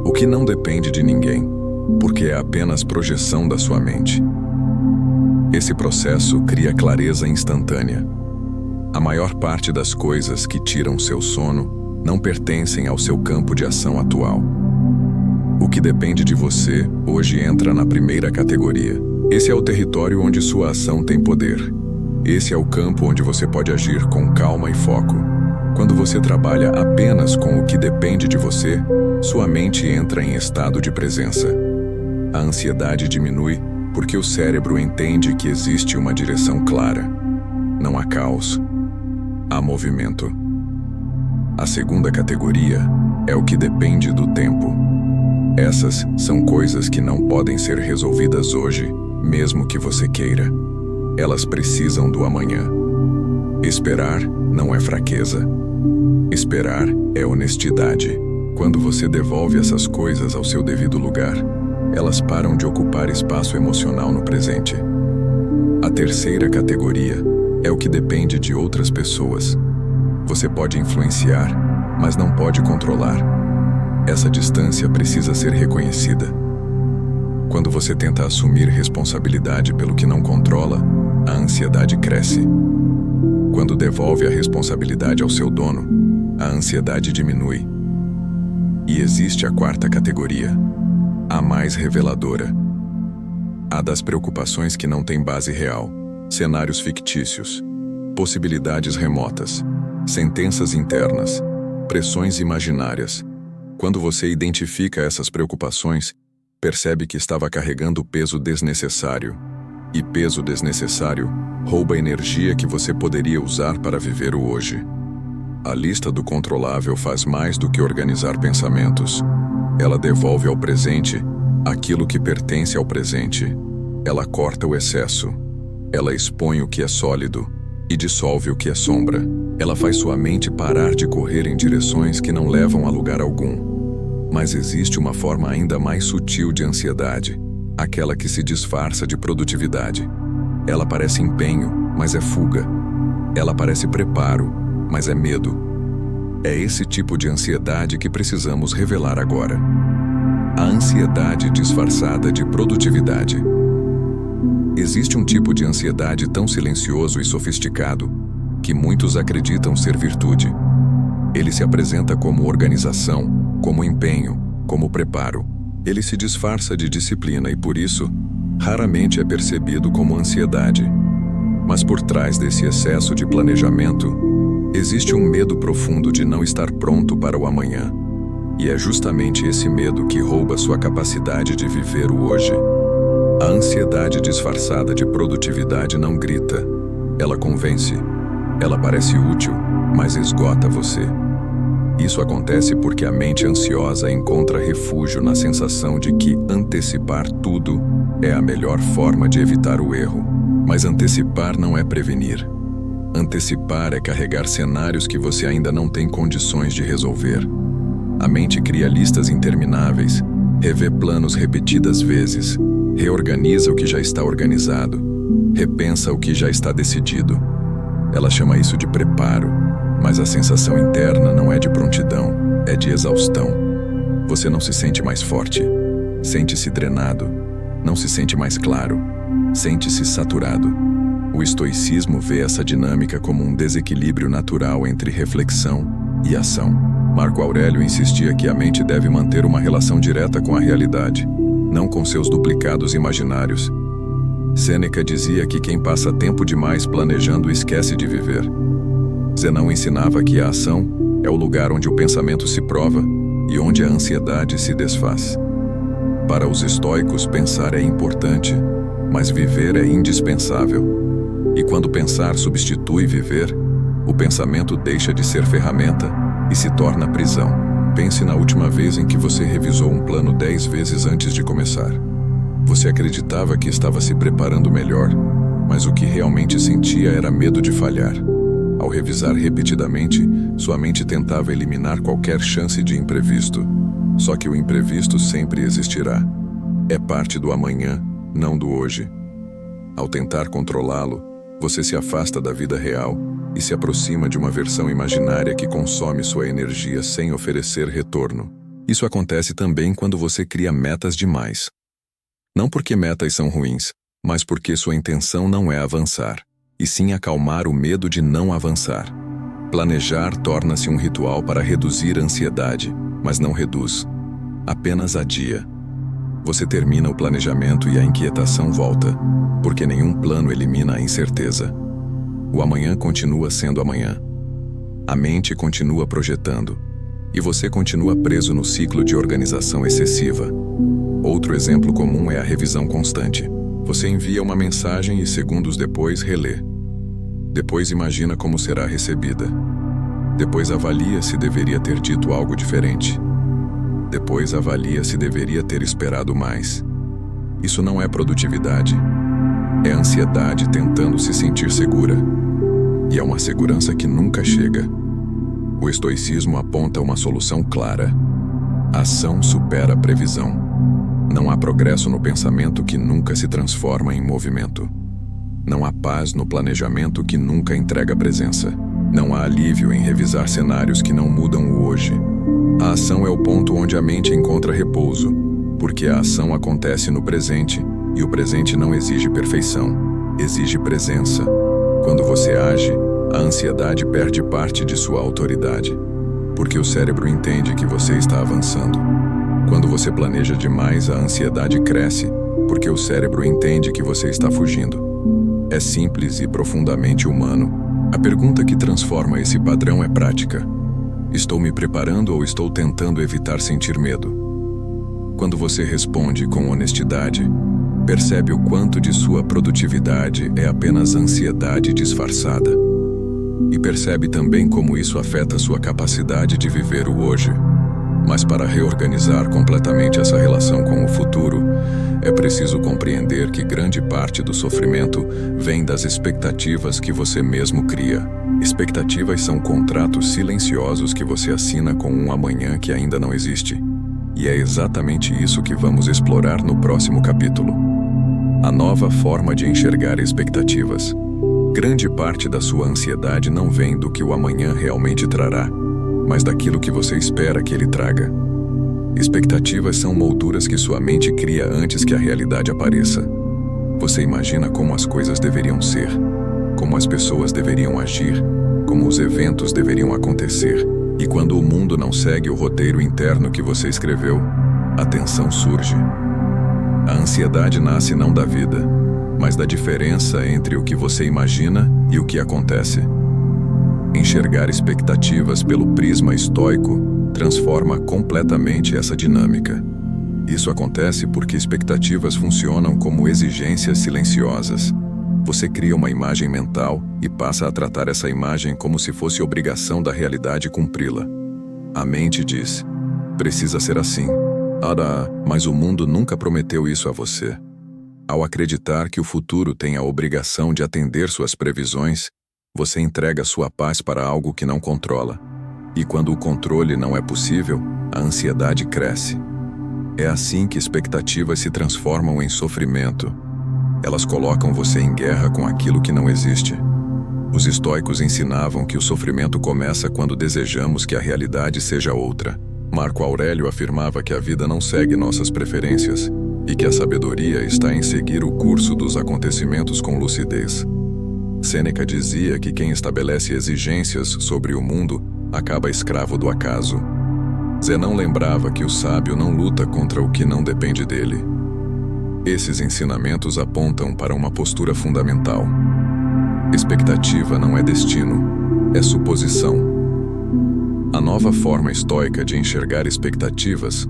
O que não depende de ninguém, porque é apenas projeção da sua mente. Esse processo cria clareza instantânea. A maior parte das coisas que tiram seu sono não pertencem ao seu campo de ação atual. O que depende de você hoje entra na primeira categoria. Esse é o território onde sua ação tem poder. Esse é o campo onde você pode agir com calma e foco. Quando você trabalha apenas com o que depende de você, sua mente entra em estado de presença. A ansiedade diminui porque o cérebro entende que existe uma direção clara. Não há caos, há movimento. A segunda categoria é o que depende do tempo. Essas são coisas que não podem ser resolvidas hoje, mesmo que você queira. Elas precisam do amanhã. Esperar não é fraqueza. Esperar é honestidade. Quando você devolve essas coisas ao seu devido lugar, elas param de ocupar espaço emocional no presente. A terceira categoria é o que depende de outras pessoas. Você pode influenciar, mas não pode controlar. Essa distância precisa ser reconhecida. Quando você tenta assumir responsabilidade pelo que não controla, a ansiedade cresce. Quando devolve a responsabilidade ao seu dono, a ansiedade diminui. E existe a quarta categoria, a mais reveladora. A das preocupações que não têm base real, cenários fictícios, possibilidades remotas, sentenças internas, pressões imaginárias. Quando você identifica essas preocupações, percebe que estava carregando peso desnecessário. E peso desnecessário rouba energia que você poderia usar para viver o hoje. A lista do controlável faz mais do que organizar pensamentos. Ela devolve ao presente aquilo que pertence ao presente. Ela corta o excesso. Ela expõe o que é sólido e dissolve o que é sombra. Ela faz sua mente parar de correr em direções que não levam a lugar algum. Mas existe uma forma ainda mais sutil de ansiedade, aquela que se disfarça de produtividade. Ela parece empenho, mas é fuga. Ela parece preparo, mas é medo. É esse tipo de ansiedade que precisamos revelar agora. A ansiedade disfarçada de produtividade. Existe um tipo de ansiedade tão silencioso e sofisticado que muitos acreditam ser virtude. Ele se apresenta como organização, como empenho, como preparo. Ele se disfarça de disciplina e, por isso, raramente é percebido como ansiedade. Mas por trás desse excesso de planejamento, existe um medo profundo de não estar pronto para o amanhã. E é justamente esse medo que rouba sua capacidade de viver o hoje. A ansiedade disfarçada de produtividade não grita. Ela convence. Ela parece útil, mas esgota você. Isso acontece porque a mente ansiosa encontra refúgio na sensação de que antecipar tudo é a melhor forma de evitar o erro. Mas antecipar não é prevenir. Antecipar é carregar cenários que você ainda não tem condições de resolver. A mente cria listas intermináveis, revê planos repetidas vezes, reorganiza o que já está organizado, repensa o que já está decidido. Ela chama isso de preparo, mas a sensação interna não é de prontidão, é de exaustão. Você não se sente mais forte. Sente-se drenado. Não se sente mais claro. Sente-se saturado. O estoicismo vê essa dinâmica como um desequilíbrio natural entre reflexão e ação. Marco Aurélio insistia que a mente deve manter uma relação direta com a realidade, não com seus duplicados imaginários. Sêneca dizia que quem passa tempo demais planejando esquece de viver. Zenão ensinava que a ação é o lugar onde o pensamento se prova e onde a ansiedade se desfaz. Para os estoicos, pensar é importante, mas viver é indispensável. E quando pensar substitui viver, o pensamento deixa de ser ferramenta e se torna prisão. Pense na última vez em que você revisou um plano 10 vezes antes de começar. Você acreditava que estava se preparando melhor, mas o que realmente sentia era medo de falhar. Ao revisar repetidamente, sua mente tentava eliminar qualquer chance de imprevisto. Só que o imprevisto sempre existirá. É parte do amanhã, não do hoje. Ao tentar controlá-lo, você se afasta da vida real e se aproxima de uma versão imaginária que consome sua energia sem oferecer retorno. Isso acontece também quando você cria metas demais. Não porque metas são ruins, mas porque sua intenção não é avançar, e sim acalmar o medo de não avançar. Planejar torna-se um ritual para reduzir a ansiedade, mas não reduz. Apenas adia. Você termina o planejamento e a inquietação volta, porque nenhum plano elimina a incerteza. O amanhã continua sendo amanhã. A mente continua projetando, e você continua preso no ciclo de organização excessiva. Outro exemplo comum é a revisão constante. Você envia uma mensagem e segundos depois relê. Depois imagina como será recebida. Depois avalia se deveria ter dito algo diferente. Depois avalia se deveria ter esperado mais. Isso não é produtividade. É ansiedade tentando se sentir segura. E é uma segurança que nunca chega. O estoicismo aponta uma solução clara. Ação supera a previsão. Não há progresso no pensamento que nunca se transforma em movimento. Não há paz no planejamento que nunca entrega presença. Não há alívio em revisar cenários que não mudam o hoje. A ação é o ponto onde a mente encontra repouso, porque a ação acontece no presente e o presente não exige perfeição, exige presença. Quando você age, a ansiedade perde parte de sua autoridade, porque o cérebro entende que você está avançando. Quando você planeja demais, a ansiedade cresce, porque o cérebro entende que você está fugindo. É simples e profundamente humano. A pergunta que transforma esse padrão é prática. Estou me preparando ou estou tentando evitar sentir medo? Quando você responde com honestidade, percebe o quanto de sua produtividade é apenas ansiedade disfarçada. E percebe também como isso afeta sua capacidade de viver o hoje. Mas para reorganizar completamente essa relação com o futuro, é preciso compreender que grande parte do sofrimento vem das expectativas que você mesmo cria. Expectativas são contratos silenciosos que você assina com um amanhã que ainda não existe. E é exatamente isso que vamos explorar no próximo capítulo. A nova forma de enxergar expectativas. Grande parte da sua ansiedade não vem do que o amanhã realmente trará, mas daquilo que você espera que ele traga. Expectativas são molduras que sua mente cria antes que a realidade apareça. Você imagina como as coisas deveriam ser, como as pessoas deveriam agir, como os eventos deveriam acontecer. E quando o mundo não segue o roteiro interno que você escreveu, a tensão surge. A ansiedade nasce não da vida, mas da diferença entre o que você imagina e o que acontece. Enxergar expectativas pelo prisma estoico transforma completamente essa dinâmica. Isso acontece porque expectativas funcionam como exigências silenciosas. Você cria uma imagem mental e passa a tratar essa imagem como se fosse obrigação da realidade cumpri-la. A mente diz: precisa ser assim. Mas o mundo nunca prometeu isso a você. Ao acreditar que o futuro tem a obrigação de atender suas previsões, você entrega sua paz para algo que não controla. E quando o controle não é possível, a ansiedade cresce. É assim que expectativas se transformam em sofrimento. Elas colocam você em guerra com aquilo que não existe. Os estoicos ensinavam que o sofrimento começa quando desejamos que a realidade seja outra. Marco Aurélio afirmava que a vida não segue nossas preferências e que a sabedoria está em seguir o curso dos acontecimentos com lucidez. Sêneca dizia que quem estabelece exigências sobre o mundo acaba escravo do acaso. Zenão lembrava que o sábio não luta contra o que não depende dele. Esses ensinamentos apontam para uma postura fundamental. Expectativa não é destino, é suposição. A nova forma estoica de enxergar expectativas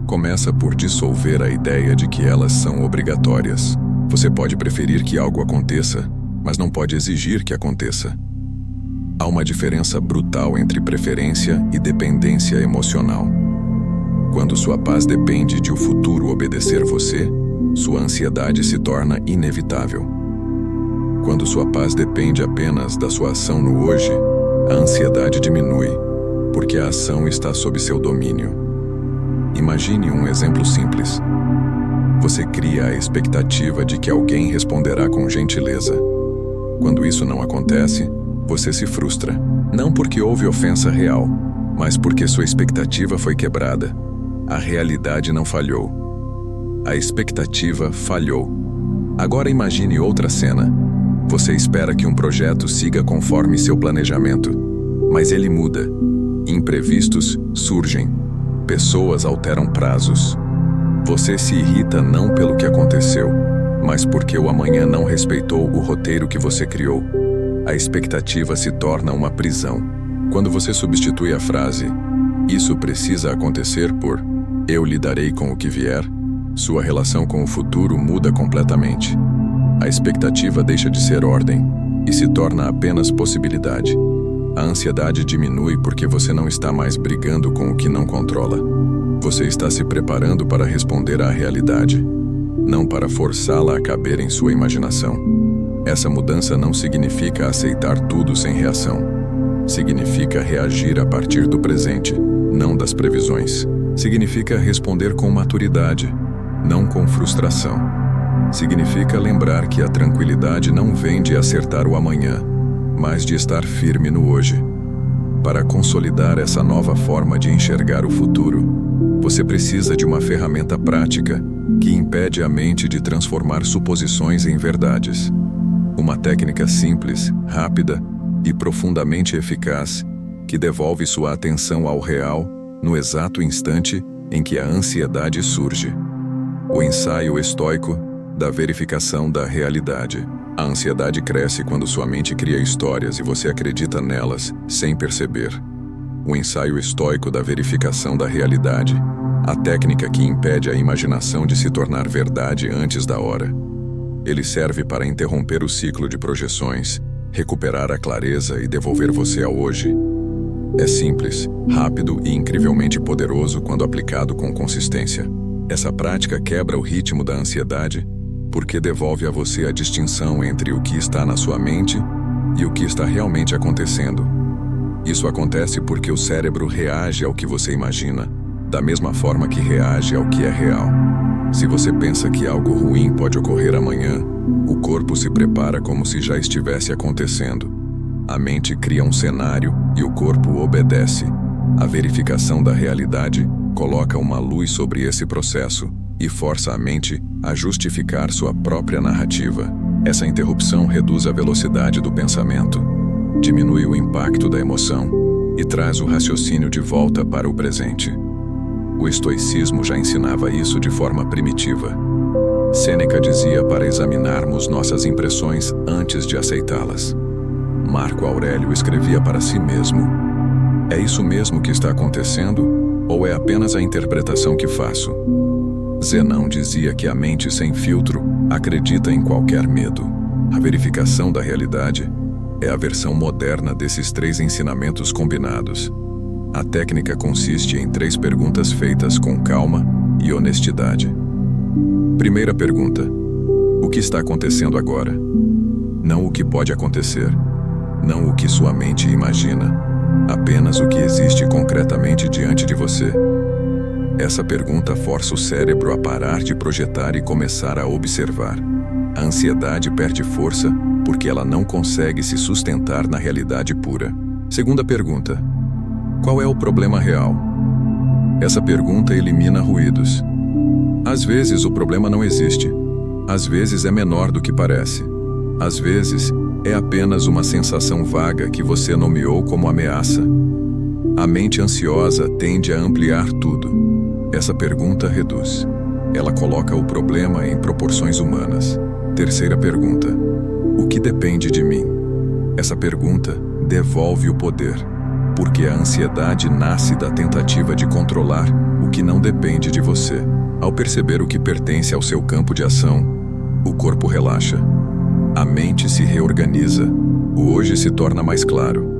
começa por dissolver a ideia de que elas são obrigatórias. Você pode preferir que algo aconteça, mas não pode exigir que aconteça. Há uma diferença brutal entre preferência e dependência emocional. Quando sua paz depende de o futuro obedecer você, sua ansiedade se torna inevitável. Quando sua paz depende apenas da sua ação no hoje, a ansiedade diminui, porque a ação está sob seu domínio. Imagine um exemplo simples. Você cria a expectativa de que alguém responderá com gentileza. Quando isso não acontece, você se frustra. Não porque houve ofensa real, mas porque sua expectativa foi quebrada. A realidade não falhou. A expectativa falhou. Agora imagine outra cena. Você espera que um projeto siga conforme seu planejamento, mas ele muda. Imprevistos surgem. Pessoas alteram prazos. Você se irrita não pelo que aconteceu, mas porque o amanhã não respeitou o roteiro que você criou. A expectativa se torna uma prisão. Quando você substitui a frase "isso precisa acontecer" por "eu lidarei com o que vier", sua relação com o futuro muda completamente. A expectativa deixa de ser ordem e se torna apenas possibilidade. A ansiedade diminui porque você não está mais brigando com o que não controla. Você está se preparando para responder à realidade, não para forçá-la a caber em sua imaginação. Essa mudança não significa aceitar tudo sem reação. Significa reagir a partir do presente, não das previsões. Significa responder com maturidade, não com frustração. Significa lembrar que a tranquilidade não vem de acertar o amanhã, mas de estar firme no hoje. Para consolidar essa nova forma de enxergar o futuro, você precisa de uma ferramenta prática que impede a mente de transformar suposições em verdades. Uma técnica simples, rápida e profundamente eficaz que devolve sua atenção ao real no exato instante em que a ansiedade surge. O ensaio estoico da verificação da realidade. A ansiedade cresce quando sua mente cria histórias e você acredita nelas sem perceber. O ensaio estoico da verificação da realidade. A técnica que impede a imaginação de se tornar verdade antes da hora. Ele serve para interromper o ciclo de projeções, recuperar a clareza e devolver você ao hoje. É simples, rápido e incrivelmente poderoso quando aplicado com consistência. Essa prática quebra o ritmo da ansiedade porque devolve a você a distinção entre o que está na sua mente e o que está realmente acontecendo. Isso acontece porque o cérebro reage ao que você imagina, da mesma forma que reage ao que é real. Se você pensa que algo ruim pode ocorrer amanhã, o corpo se prepara como se já estivesse acontecendo. A mente cria um cenário e o corpo obedece. A verificação da realidade coloca uma luz sobre esse processo e força a mente a justificar sua própria narrativa. Essa interrupção reduz a velocidade do pensamento, diminui o impacto da emoção e traz o raciocínio de volta para o presente. O estoicismo já ensinava isso de forma primitiva. Sêneca dizia para examinarmos nossas impressões antes de aceitá-las. Marco Aurélio escrevia para si mesmo: "É isso mesmo que está acontecendo ou é apenas a interpretação que faço?" Zenão dizia que a mente sem filtro acredita em qualquer medo. A verificação da realidade é a versão moderna desses três ensinamentos combinados. A técnica consiste em 3 perguntas feitas com calma e honestidade. Primeira pergunta: o que está acontecendo agora? Não o que pode acontecer, não o que sua mente imagina, apenas o que existe concretamente diante de você. Essa pergunta força o cérebro a parar de projetar e começar a observar. A ansiedade perde força porque ela não consegue se sustentar na realidade pura. Segunda pergunta: qual é o problema real? Essa pergunta elimina ruídos. Às vezes o problema não existe. Às vezes é menor do que parece. Às vezes é apenas uma sensação vaga que você nomeou como ameaça. A mente ansiosa tende a ampliar tudo. Essa pergunta reduz. Ela coloca o problema em proporções humanas. Terceira pergunta: o que depende de mim? Essa pergunta devolve o poder, porque a ansiedade nasce da tentativa de controlar o que não depende de você. Ao perceber o que pertence ao seu campo de ação, o corpo relaxa. A mente se reorganiza. O hoje se torna mais claro.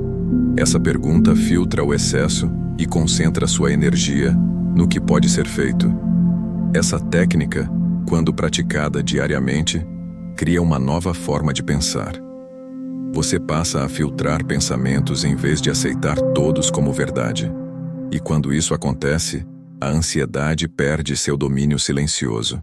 Essa pergunta filtra o excesso e concentra sua energia no que pode ser feito. Essa técnica, quando praticada diariamente, cria uma nova forma de pensar. Você passa a filtrar pensamentos em vez de aceitar todos como verdade. E quando isso acontece, a ansiedade perde seu domínio silencioso.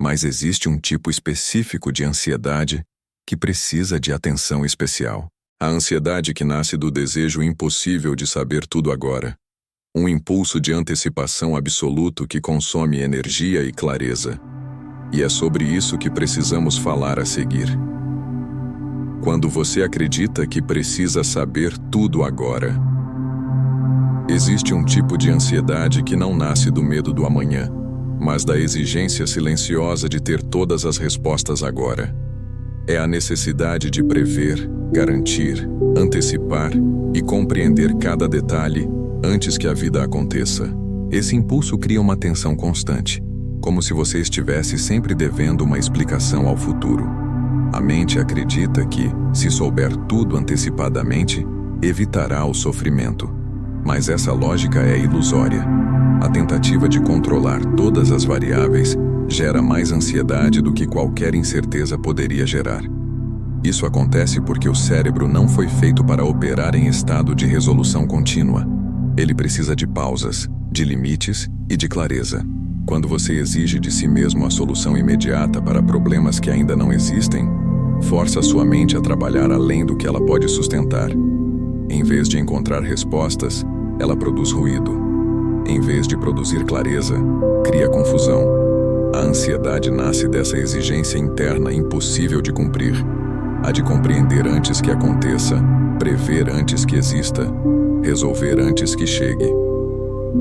Mas existe um tipo específico de ansiedade que precisa de atenção especial. A ansiedade que nasce do desejo impossível de saber tudo agora. Um impulso de antecipação absoluto que consome energia e clareza. E é sobre isso que precisamos falar a seguir. Quando você acredita que precisa saber tudo agora. Existe um tipo de ansiedade que não nasce do medo do amanhã, mas da exigência silenciosa de ter todas as respostas agora. É a necessidade de prever, garantir, antecipar e compreender cada detalhe antes que a vida aconteça. Esse impulso cria uma tensão constante, como se você estivesse sempre devendo uma explicação ao futuro. A mente acredita que, se souber tudo antecipadamente, evitará o sofrimento. Mas essa lógica é ilusória. A tentativa de controlar todas as variáveis gera mais ansiedade do que qualquer incerteza poderia gerar. Isso acontece porque o cérebro não foi feito para operar em estado de resolução contínua. Ele precisa de pausas, de limites e de clareza. Quando você exige de si mesmo a solução imediata para problemas que ainda não existem, força sua mente a trabalhar além do que ela pode sustentar. Em vez de encontrar respostas, ela produz ruído. Em vez de produzir clareza, cria confusão. A ansiedade nasce dessa exigência interna impossível de cumprir. A de compreender antes que aconteça, prever antes que exista, resolver antes que chegue.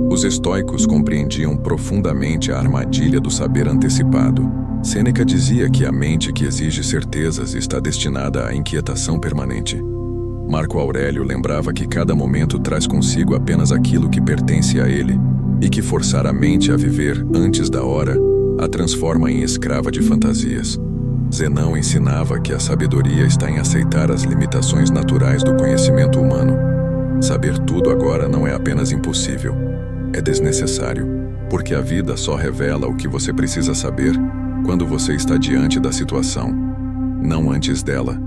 Os estoicos compreendiam profundamente a armadilha do saber antecipado. Sêneca dizia que a mente que exige certezas está destinada à inquietação permanente. Marco Aurélio lembrava que cada momento traz consigo apenas aquilo que pertence a ele, e que forçar a mente a viver antes da hora a transforma em escrava de fantasias. Zenão ensinava que a sabedoria está em aceitar as limitações naturais do conhecimento humano. Saber tudo agora não é apenas impossível, é desnecessário, porque a vida só revela o que você precisa saber quando você está diante da situação, não antes dela.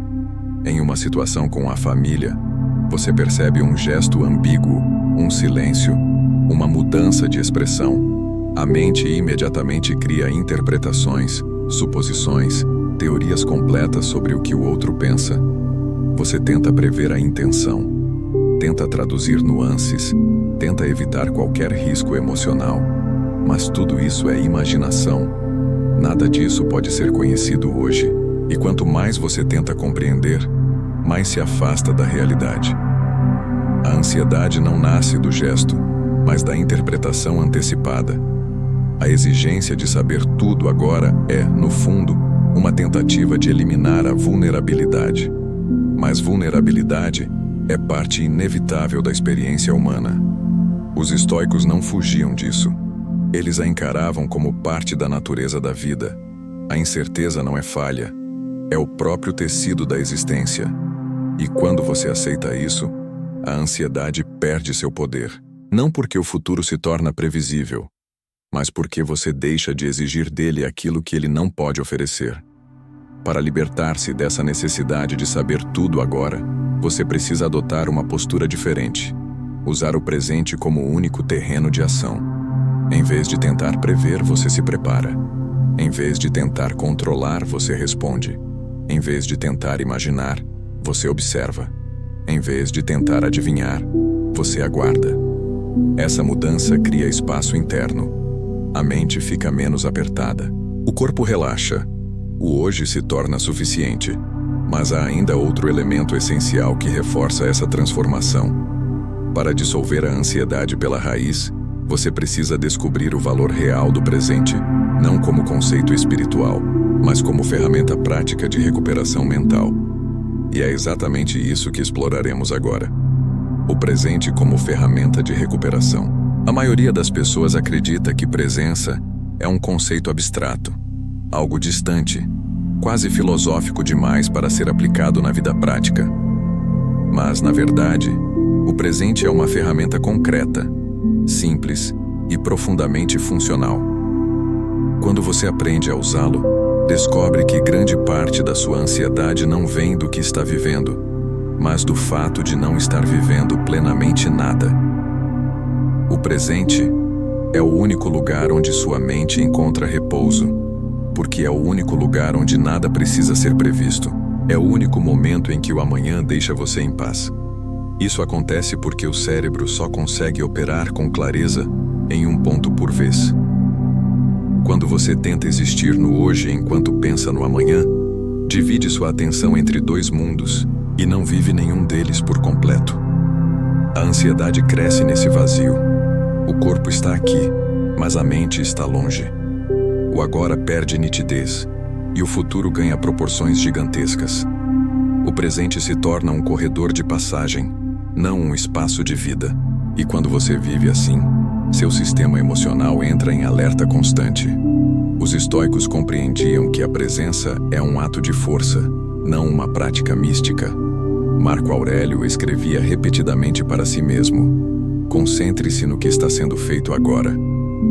Em uma situação com a família, você percebe um gesto ambíguo, um silêncio, uma mudança de expressão. A mente imediatamente cria interpretações, suposições, teorias completas sobre o que o outro pensa. Você tenta prever a intenção, tenta traduzir nuances, tenta evitar qualquer risco emocional. Mas tudo isso é imaginação. Nada disso pode ser conhecido hoje. E quanto mais você tenta compreender, mais se afasta da realidade. A ansiedade não nasce do gesto, mas da interpretação antecipada. A exigência de saber tudo agora é, no fundo, uma tentativa de eliminar a vulnerabilidade. Mas vulnerabilidade é parte inevitável da experiência humana. Os estoicos não fugiam disso. Eles a encaravam como parte da natureza da vida. A incerteza não é falha, é o próprio tecido da existência. E quando você aceita isso, a ansiedade perde seu poder. Não porque o futuro se torna previsível, mas porque você deixa de exigir dele aquilo que ele não pode oferecer. Para libertar-se dessa necessidade de saber tudo agora, você precisa adotar uma postura diferente. Usar o presente como o único terreno de ação. Em vez de tentar prever, você se prepara. Em vez de tentar controlar, você responde. Em vez de tentar imaginar, você observa. Em vez de tentar adivinhar, você aguarda. Essa mudança cria espaço interno. A mente fica menos apertada. O corpo relaxa. O hoje se torna suficiente. Mas há ainda outro elemento essencial que reforça essa transformação. Para dissolver a ansiedade pela raiz, você precisa descobrir o valor real do presente, não como conceito espiritual, mas como ferramenta prática de recuperação mental. E é exatamente isso que exploraremos agora. O presente como ferramenta de recuperação. A maioria das pessoas acredita que presença é um conceito abstrato, algo distante, quase filosófico demais para ser aplicado na vida prática. Mas, na verdade, o presente é uma ferramenta concreta, simples e profundamente funcional. Quando você aprende a usá-lo, descobre que grande parte da sua ansiedade não vem do que está vivendo, mas do fato de não estar vivendo plenamente nada. O presente é o único lugar onde sua mente encontra repouso, porque é o único lugar onde nada precisa ser previsto. É o único momento em que o amanhã deixa você em paz. Isso acontece porque o cérebro só consegue operar com clareza em um ponto por vez. Quando você tenta existir no hoje enquanto pensa no amanhã, divide sua atenção entre dois mundos e não vive nenhum deles por completo. A ansiedade cresce nesse vazio. O corpo está aqui, mas a mente está longe. O agora perde nitidez e o futuro ganha proporções gigantescas. O presente se torna um corredor de passagem, não um espaço de vida. E quando você vive assim, seu sistema emocional entra em alerta constante. Os estoicos compreendiam que a presença é um ato de força, não uma prática mística. Marco Aurélio escrevia repetidamente para si mesmo: concentre-se no que está sendo feito agora.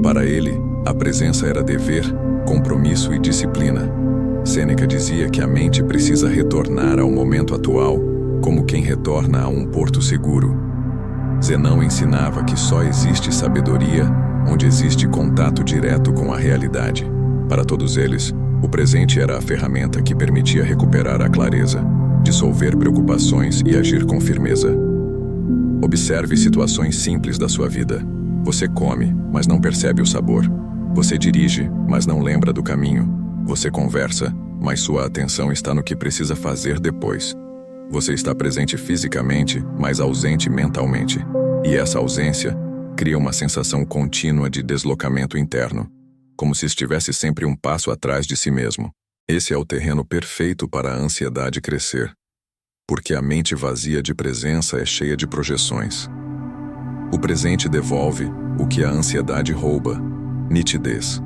Para ele, a presença era dever, compromisso e disciplina. Sêneca dizia que a mente precisa retornar ao momento atual, como quem retorna a um porto seguro. Zenão ensinava que só existe sabedoria onde existe contato direto com a realidade. Para todos eles, o presente era a ferramenta que permitia recuperar a clareza, dissolver preocupações e agir com firmeza. Observe situações simples da sua vida. Você come, mas não percebe o sabor. Você dirige, mas não lembra do caminho. Você conversa, mas sua atenção está no que precisa fazer depois. Você está presente fisicamente, mas ausente mentalmente. E essa ausência cria uma sensação contínua de deslocamento interno, como se estivesse sempre um passo atrás de si mesmo. Esse é o terreno perfeito para a ansiedade crescer, porque a mente vazia de presença é cheia de projeções. O presente devolve o que a ansiedade rouba: nitidez.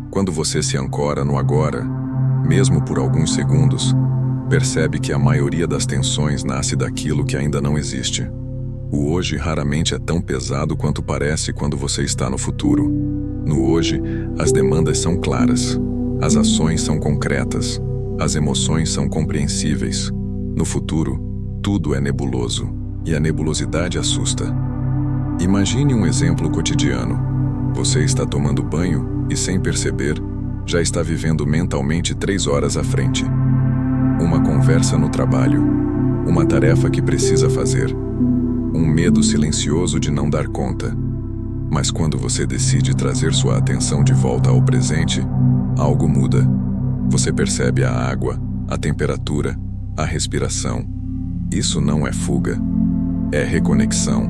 Quando você se ancora no agora, mesmo por alguns segundos, percebe que a maioria das tensões nasce daquilo que ainda não existe. O hoje raramente é tão pesado quanto parece quando você está no futuro. No hoje, as demandas são claras, as ações são concretas, as emoções são compreensíveis. No futuro, tudo é nebuloso, e a nebulosidade assusta. Imagine um exemplo cotidiano. Você está tomando banho e, sem perceber, já está vivendo mentalmente 3 horas à frente. Uma conversa no trabalho, uma tarefa que precisa fazer, um medo silencioso de não dar conta. Mas quando você decide trazer sua atenção de volta ao presente, algo muda. Você percebe a água, a temperatura, a respiração. Isso não é fuga, é reconexão.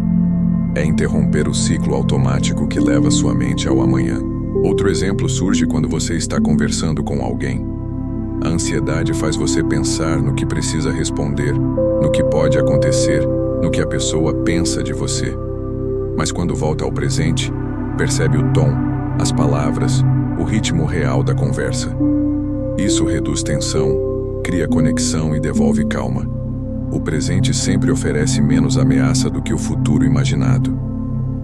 É interromper o ciclo automático que leva sua mente ao amanhã. Outro exemplo surge quando você está conversando com alguém. A ansiedade faz você pensar no que precisa responder, no que pode acontecer, no que a pessoa pensa de você. Mas quando volta ao presente, percebe o tom, as palavras, o ritmo real da conversa. Isso reduz tensão, cria conexão e devolve calma. O presente sempre oferece menos ameaça do que o futuro imaginado.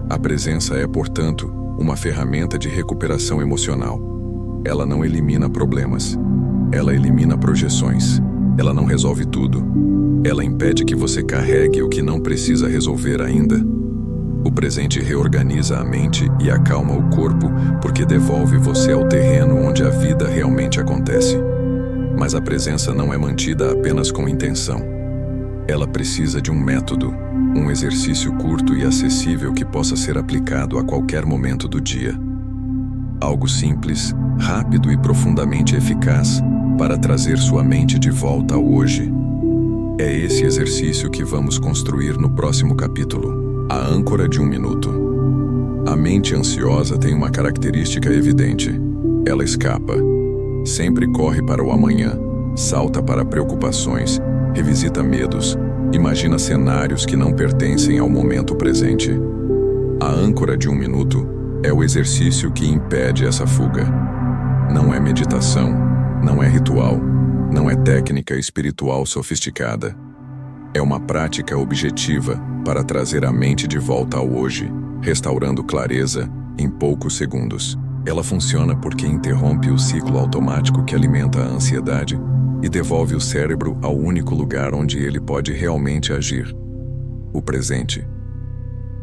A presença é, portanto, uma ferramenta de recuperação emocional. Ela não elimina problemas. Ela elimina projeções. Ela não resolve tudo. Ela impede que você carregue o que não precisa resolver ainda. O presente reorganiza a mente e acalma o corpo porque devolve você ao terreno onde a vida realmente acontece. Mas a presença não é mantida apenas com intenção. Ela precisa de um método. Um exercício curto e acessível que possa ser aplicado a qualquer momento do dia. Algo simples, rápido e profundamente eficaz para trazer sua mente de volta ao hoje. É esse exercício que vamos construir no próximo capítulo. A âncora de 1 minuto. A mente ansiosa tem uma característica evidente. Ela escapa. Sempre corre para o amanhã, salta para preocupações, revisita medos, imagina cenários que não pertencem ao momento presente. A âncora de 1 minuto é o exercício que impede essa fuga. Não é meditação, não é ritual, não é técnica espiritual sofisticada. É uma prática objetiva para trazer a mente de volta ao hoje, restaurando clareza em poucos segundos. Ela funciona porque interrompe o ciclo automático que alimenta a ansiedade e devolve o cérebro ao único lugar onde ele pode realmente agir: o presente.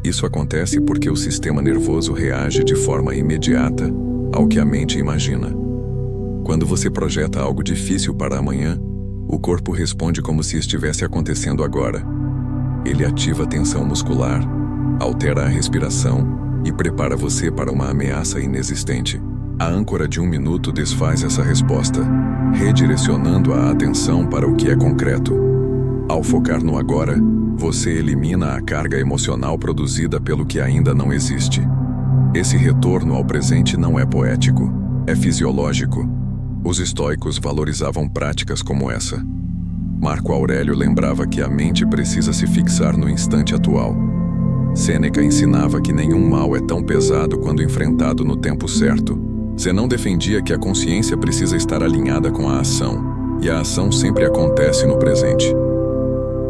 Isso acontece porque o sistema nervoso reage de forma imediata ao que a mente imagina. Quando você projeta algo difícil para amanhã, o corpo responde como se estivesse acontecendo agora. Ele ativa a tensão muscular, altera a respiração e prepara você para uma ameaça inexistente. A âncora de 1 minuto desfaz essa resposta, redirecionando a atenção para o que é concreto. Ao focar no agora, você elimina a carga emocional produzida pelo que ainda não existe. Esse retorno ao presente não é poético, é fisiológico. Os estoicos valorizavam práticas como essa. Marco Aurélio lembrava que a mente precisa se fixar no instante atual. Sêneca ensinava que nenhum mal é tão pesado quando enfrentado no tempo certo. Zenão defendia que a consciência precisa estar alinhada com a ação, e a ação sempre acontece no presente.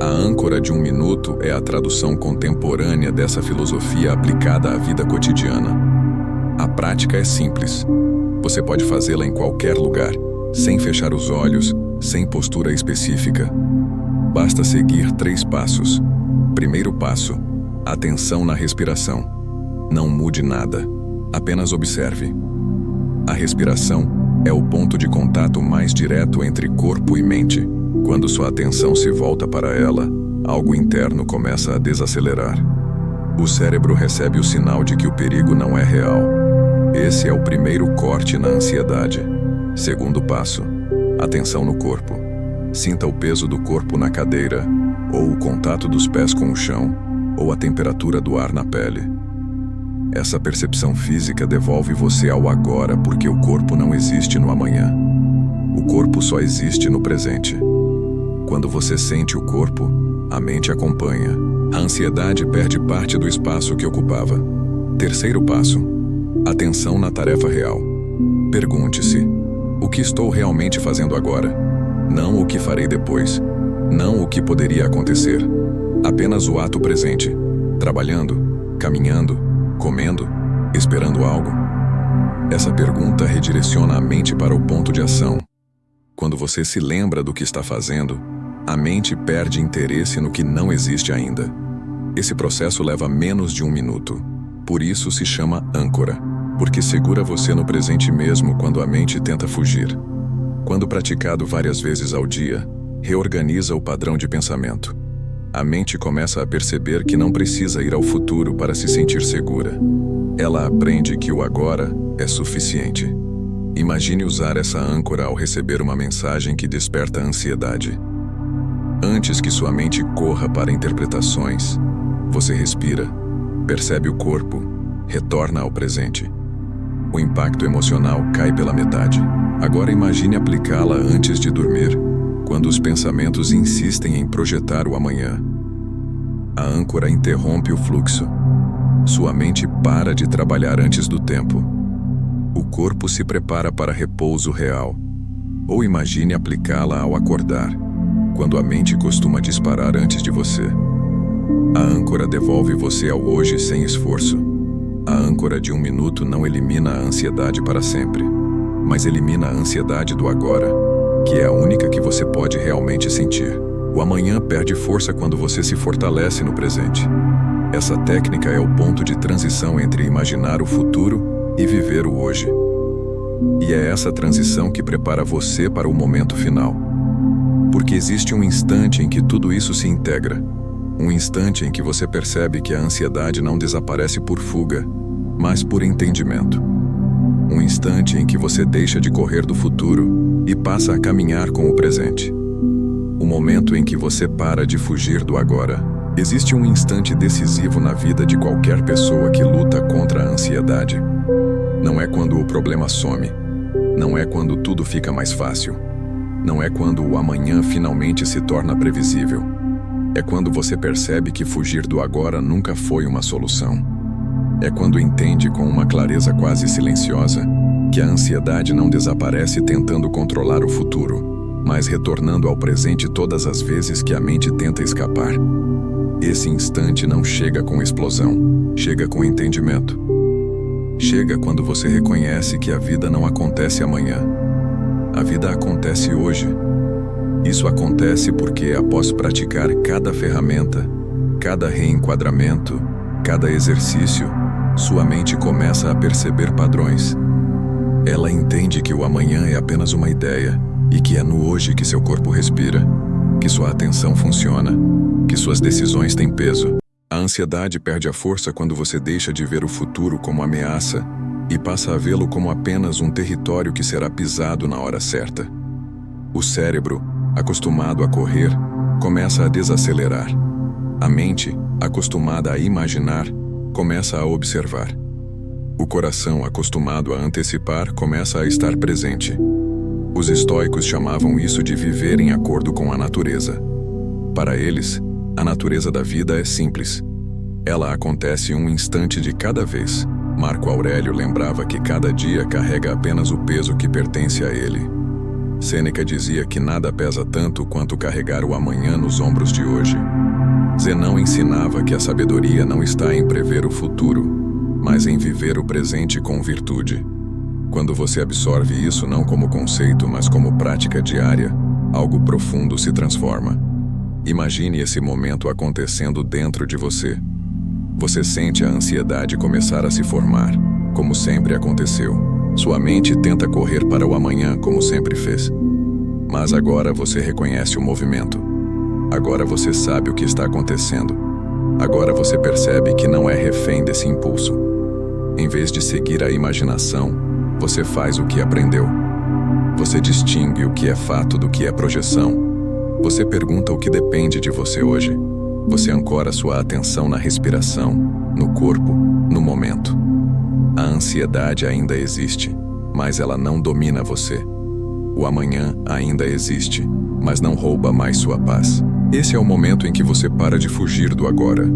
A âncora de 1 minuto é a tradução contemporânea dessa filosofia aplicada à vida cotidiana. A prática é simples. Você pode fazê-la em qualquer lugar, sem fechar os olhos, sem postura específica. Basta seguir 3 passos. Primeiro passo: atenção na respiração. Não mude nada, apenas observe. A respiração é o ponto de contato mais direto entre corpo e mente. Quando sua atenção se volta para ela, algo interno começa a desacelerar. O cérebro recebe o sinal de que o perigo não é real. Esse é o primeiro corte na ansiedade. Segundo passo: atenção no corpo. Sinta o peso do corpo na cadeira, ou o contato dos pés com o chão, ou a temperatura do ar na pele. Essa percepção física devolve você ao agora porque o corpo não existe no amanhã. O corpo só existe no presente. Quando você sente o corpo, a mente acompanha. A ansiedade perde parte do espaço que ocupava. Terceiro passo: atenção na tarefa real. Pergunte-se: o que estou realmente fazendo agora? Não o que farei depois. Não o que poderia acontecer. Apenas o ato presente. Trabalhando, caminhando, comendo, esperando algo. Essa pergunta redireciona a mente para o ponto de ação. Quando você se lembra do que está fazendo, a mente perde interesse no que não existe ainda. Esse processo leva menos de 1 minuto. Por isso se chama âncora, porque segura você no presente mesmo quando a mente tenta fugir. Quando praticado várias vezes ao dia, reorganiza o padrão de pensamento. A mente começa a perceber que não precisa ir ao futuro para se sentir segura. Ela aprende que o agora é suficiente. Imagine usar essa âncora ao receber uma mensagem que desperta ansiedade. Antes que sua mente corra para interpretações, você respira, percebe o corpo, retorna ao presente. O impacto emocional cai pela metade. Agora imagine aplicá-la antes de dormir, quando os pensamentos insistem em projetar o amanhã. A âncora interrompe o fluxo. Sua mente para de trabalhar antes do tempo. O corpo se prepara para repouso real. Ou imagine aplicá-la ao acordar, quando a mente costuma disparar antes de você. A âncora devolve você ao hoje sem esforço. A âncora de 1 minuto não elimina a ansiedade para sempre, mas elimina a ansiedade do agora, que é a única que você pode realmente sentir. O amanhã perde força quando você se fortalece no presente. Essa técnica é o ponto de transição entre imaginar o futuro e viver o hoje. E é essa transição que prepara você para o momento final. Porque existe um instante em que tudo isso se integra. Um instante em que você percebe que a ansiedade não desaparece por fuga, mas por entendimento. Um instante em que você deixa de correr do futuro e passa a caminhar com o presente. O momento em que você para de fugir do agora. Existe um instante decisivo na vida de qualquer pessoa que luta contra a ansiedade. Não é quando o problema some. Não é quando tudo fica mais fácil. Não é quando o amanhã finalmente se torna previsível. É quando você percebe que fugir do agora nunca foi uma solução. É quando entende com uma clareza quase silenciosa que a ansiedade não desaparece tentando controlar o futuro, mas retornando ao presente todas as vezes que a mente tenta escapar. Esse instante não chega com explosão, chega com entendimento. Chega quando você reconhece que a vida não acontece amanhã. A vida acontece hoje. Isso acontece porque, após praticar cada ferramenta, cada reenquadramento, cada exercício, sua mente começa a perceber padrões. Ela entende que o amanhã é apenas uma ideia e que é no hoje que seu corpo respira, que sua atenção funciona, que suas decisões têm peso. A ansiedade perde a força quando você deixa de ver o futuro como ameaça e passa a vê-lo como apenas um território que será pisado na hora certa. O cérebro, acostumado a correr, começa a desacelerar. A mente, acostumada a imaginar, começa a observar. O coração, acostumado a antecipar, começa a estar presente. Os estoicos chamavam isso de viver em acordo com a natureza. Para eles, a natureza da vida é simples. Ela acontece um instante de cada vez. Marco Aurélio lembrava que cada dia carrega apenas o peso que pertence a ele. Sêneca dizia que nada pesa tanto quanto carregar o amanhã nos ombros de hoje. Zenão ensinava que a sabedoria não está em prever o futuro, mas em viver o presente com virtude. Quando você absorve isso não como conceito, mas como prática diária, algo profundo se transforma. Imagine esse momento acontecendo dentro de você. Você sente a ansiedade começar a se formar, como sempre aconteceu. Sua mente tenta correr para o amanhã, como sempre fez. Mas agora você reconhece o movimento. Agora você sabe o que está acontecendo. Agora você percebe que não é refém desse impulso. Em vez de seguir a imaginação, você faz o que aprendeu. Você distingue o que é fato do que é projeção. Você pergunta o que depende de você hoje. Você ancora sua atenção na respiração, no corpo, no momento. A ansiedade ainda existe, mas ela não domina você. O amanhã ainda existe, mas não rouba mais sua paz. Esse é o momento em que você para de fugir do agora.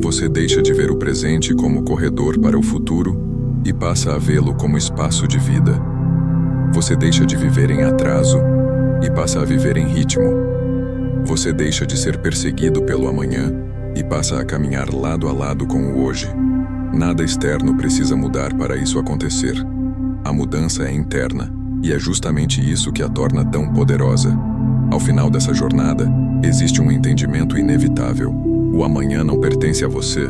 Você deixa de ver o presente como corredor para o futuro e passa a vê-lo como espaço de vida. Você deixa de viver em atraso e passa a viver em ritmo. Você deixa de ser perseguido pelo amanhã e passa a caminhar lado a lado com o hoje. Nada externo precisa mudar para isso acontecer. A mudança é interna, e é justamente isso que a torna tão poderosa. Ao final dessa jornada, existe um entendimento inevitável. O amanhã não pertence a você,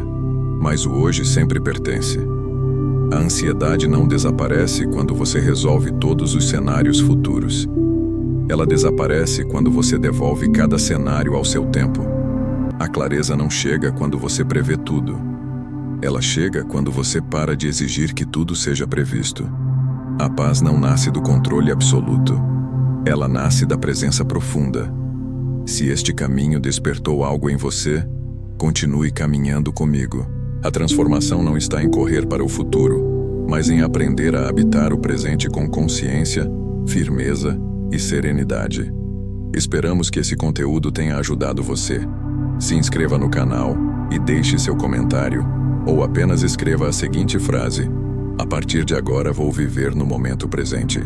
mas o hoje sempre pertence. A ansiedade não desaparece quando você resolve todos os cenários futuros. Ela desaparece quando você devolve cada cenário ao seu tempo. A clareza não chega quando você prevê tudo. Ela chega quando você para de exigir que tudo seja previsto. A paz não nasce do controle absoluto. Ela nasce da presença profunda. Se este caminho despertou algo em você, continue caminhando comigo. A transformação não está em correr para o futuro, mas em aprender a habitar o presente com consciência, firmeza e serenidade. Esperamos que esse conteúdo tenha ajudado você. Se inscreva no canal e deixe seu comentário, ou apenas escreva a seguinte frase: a partir de agora vou viver no momento presente.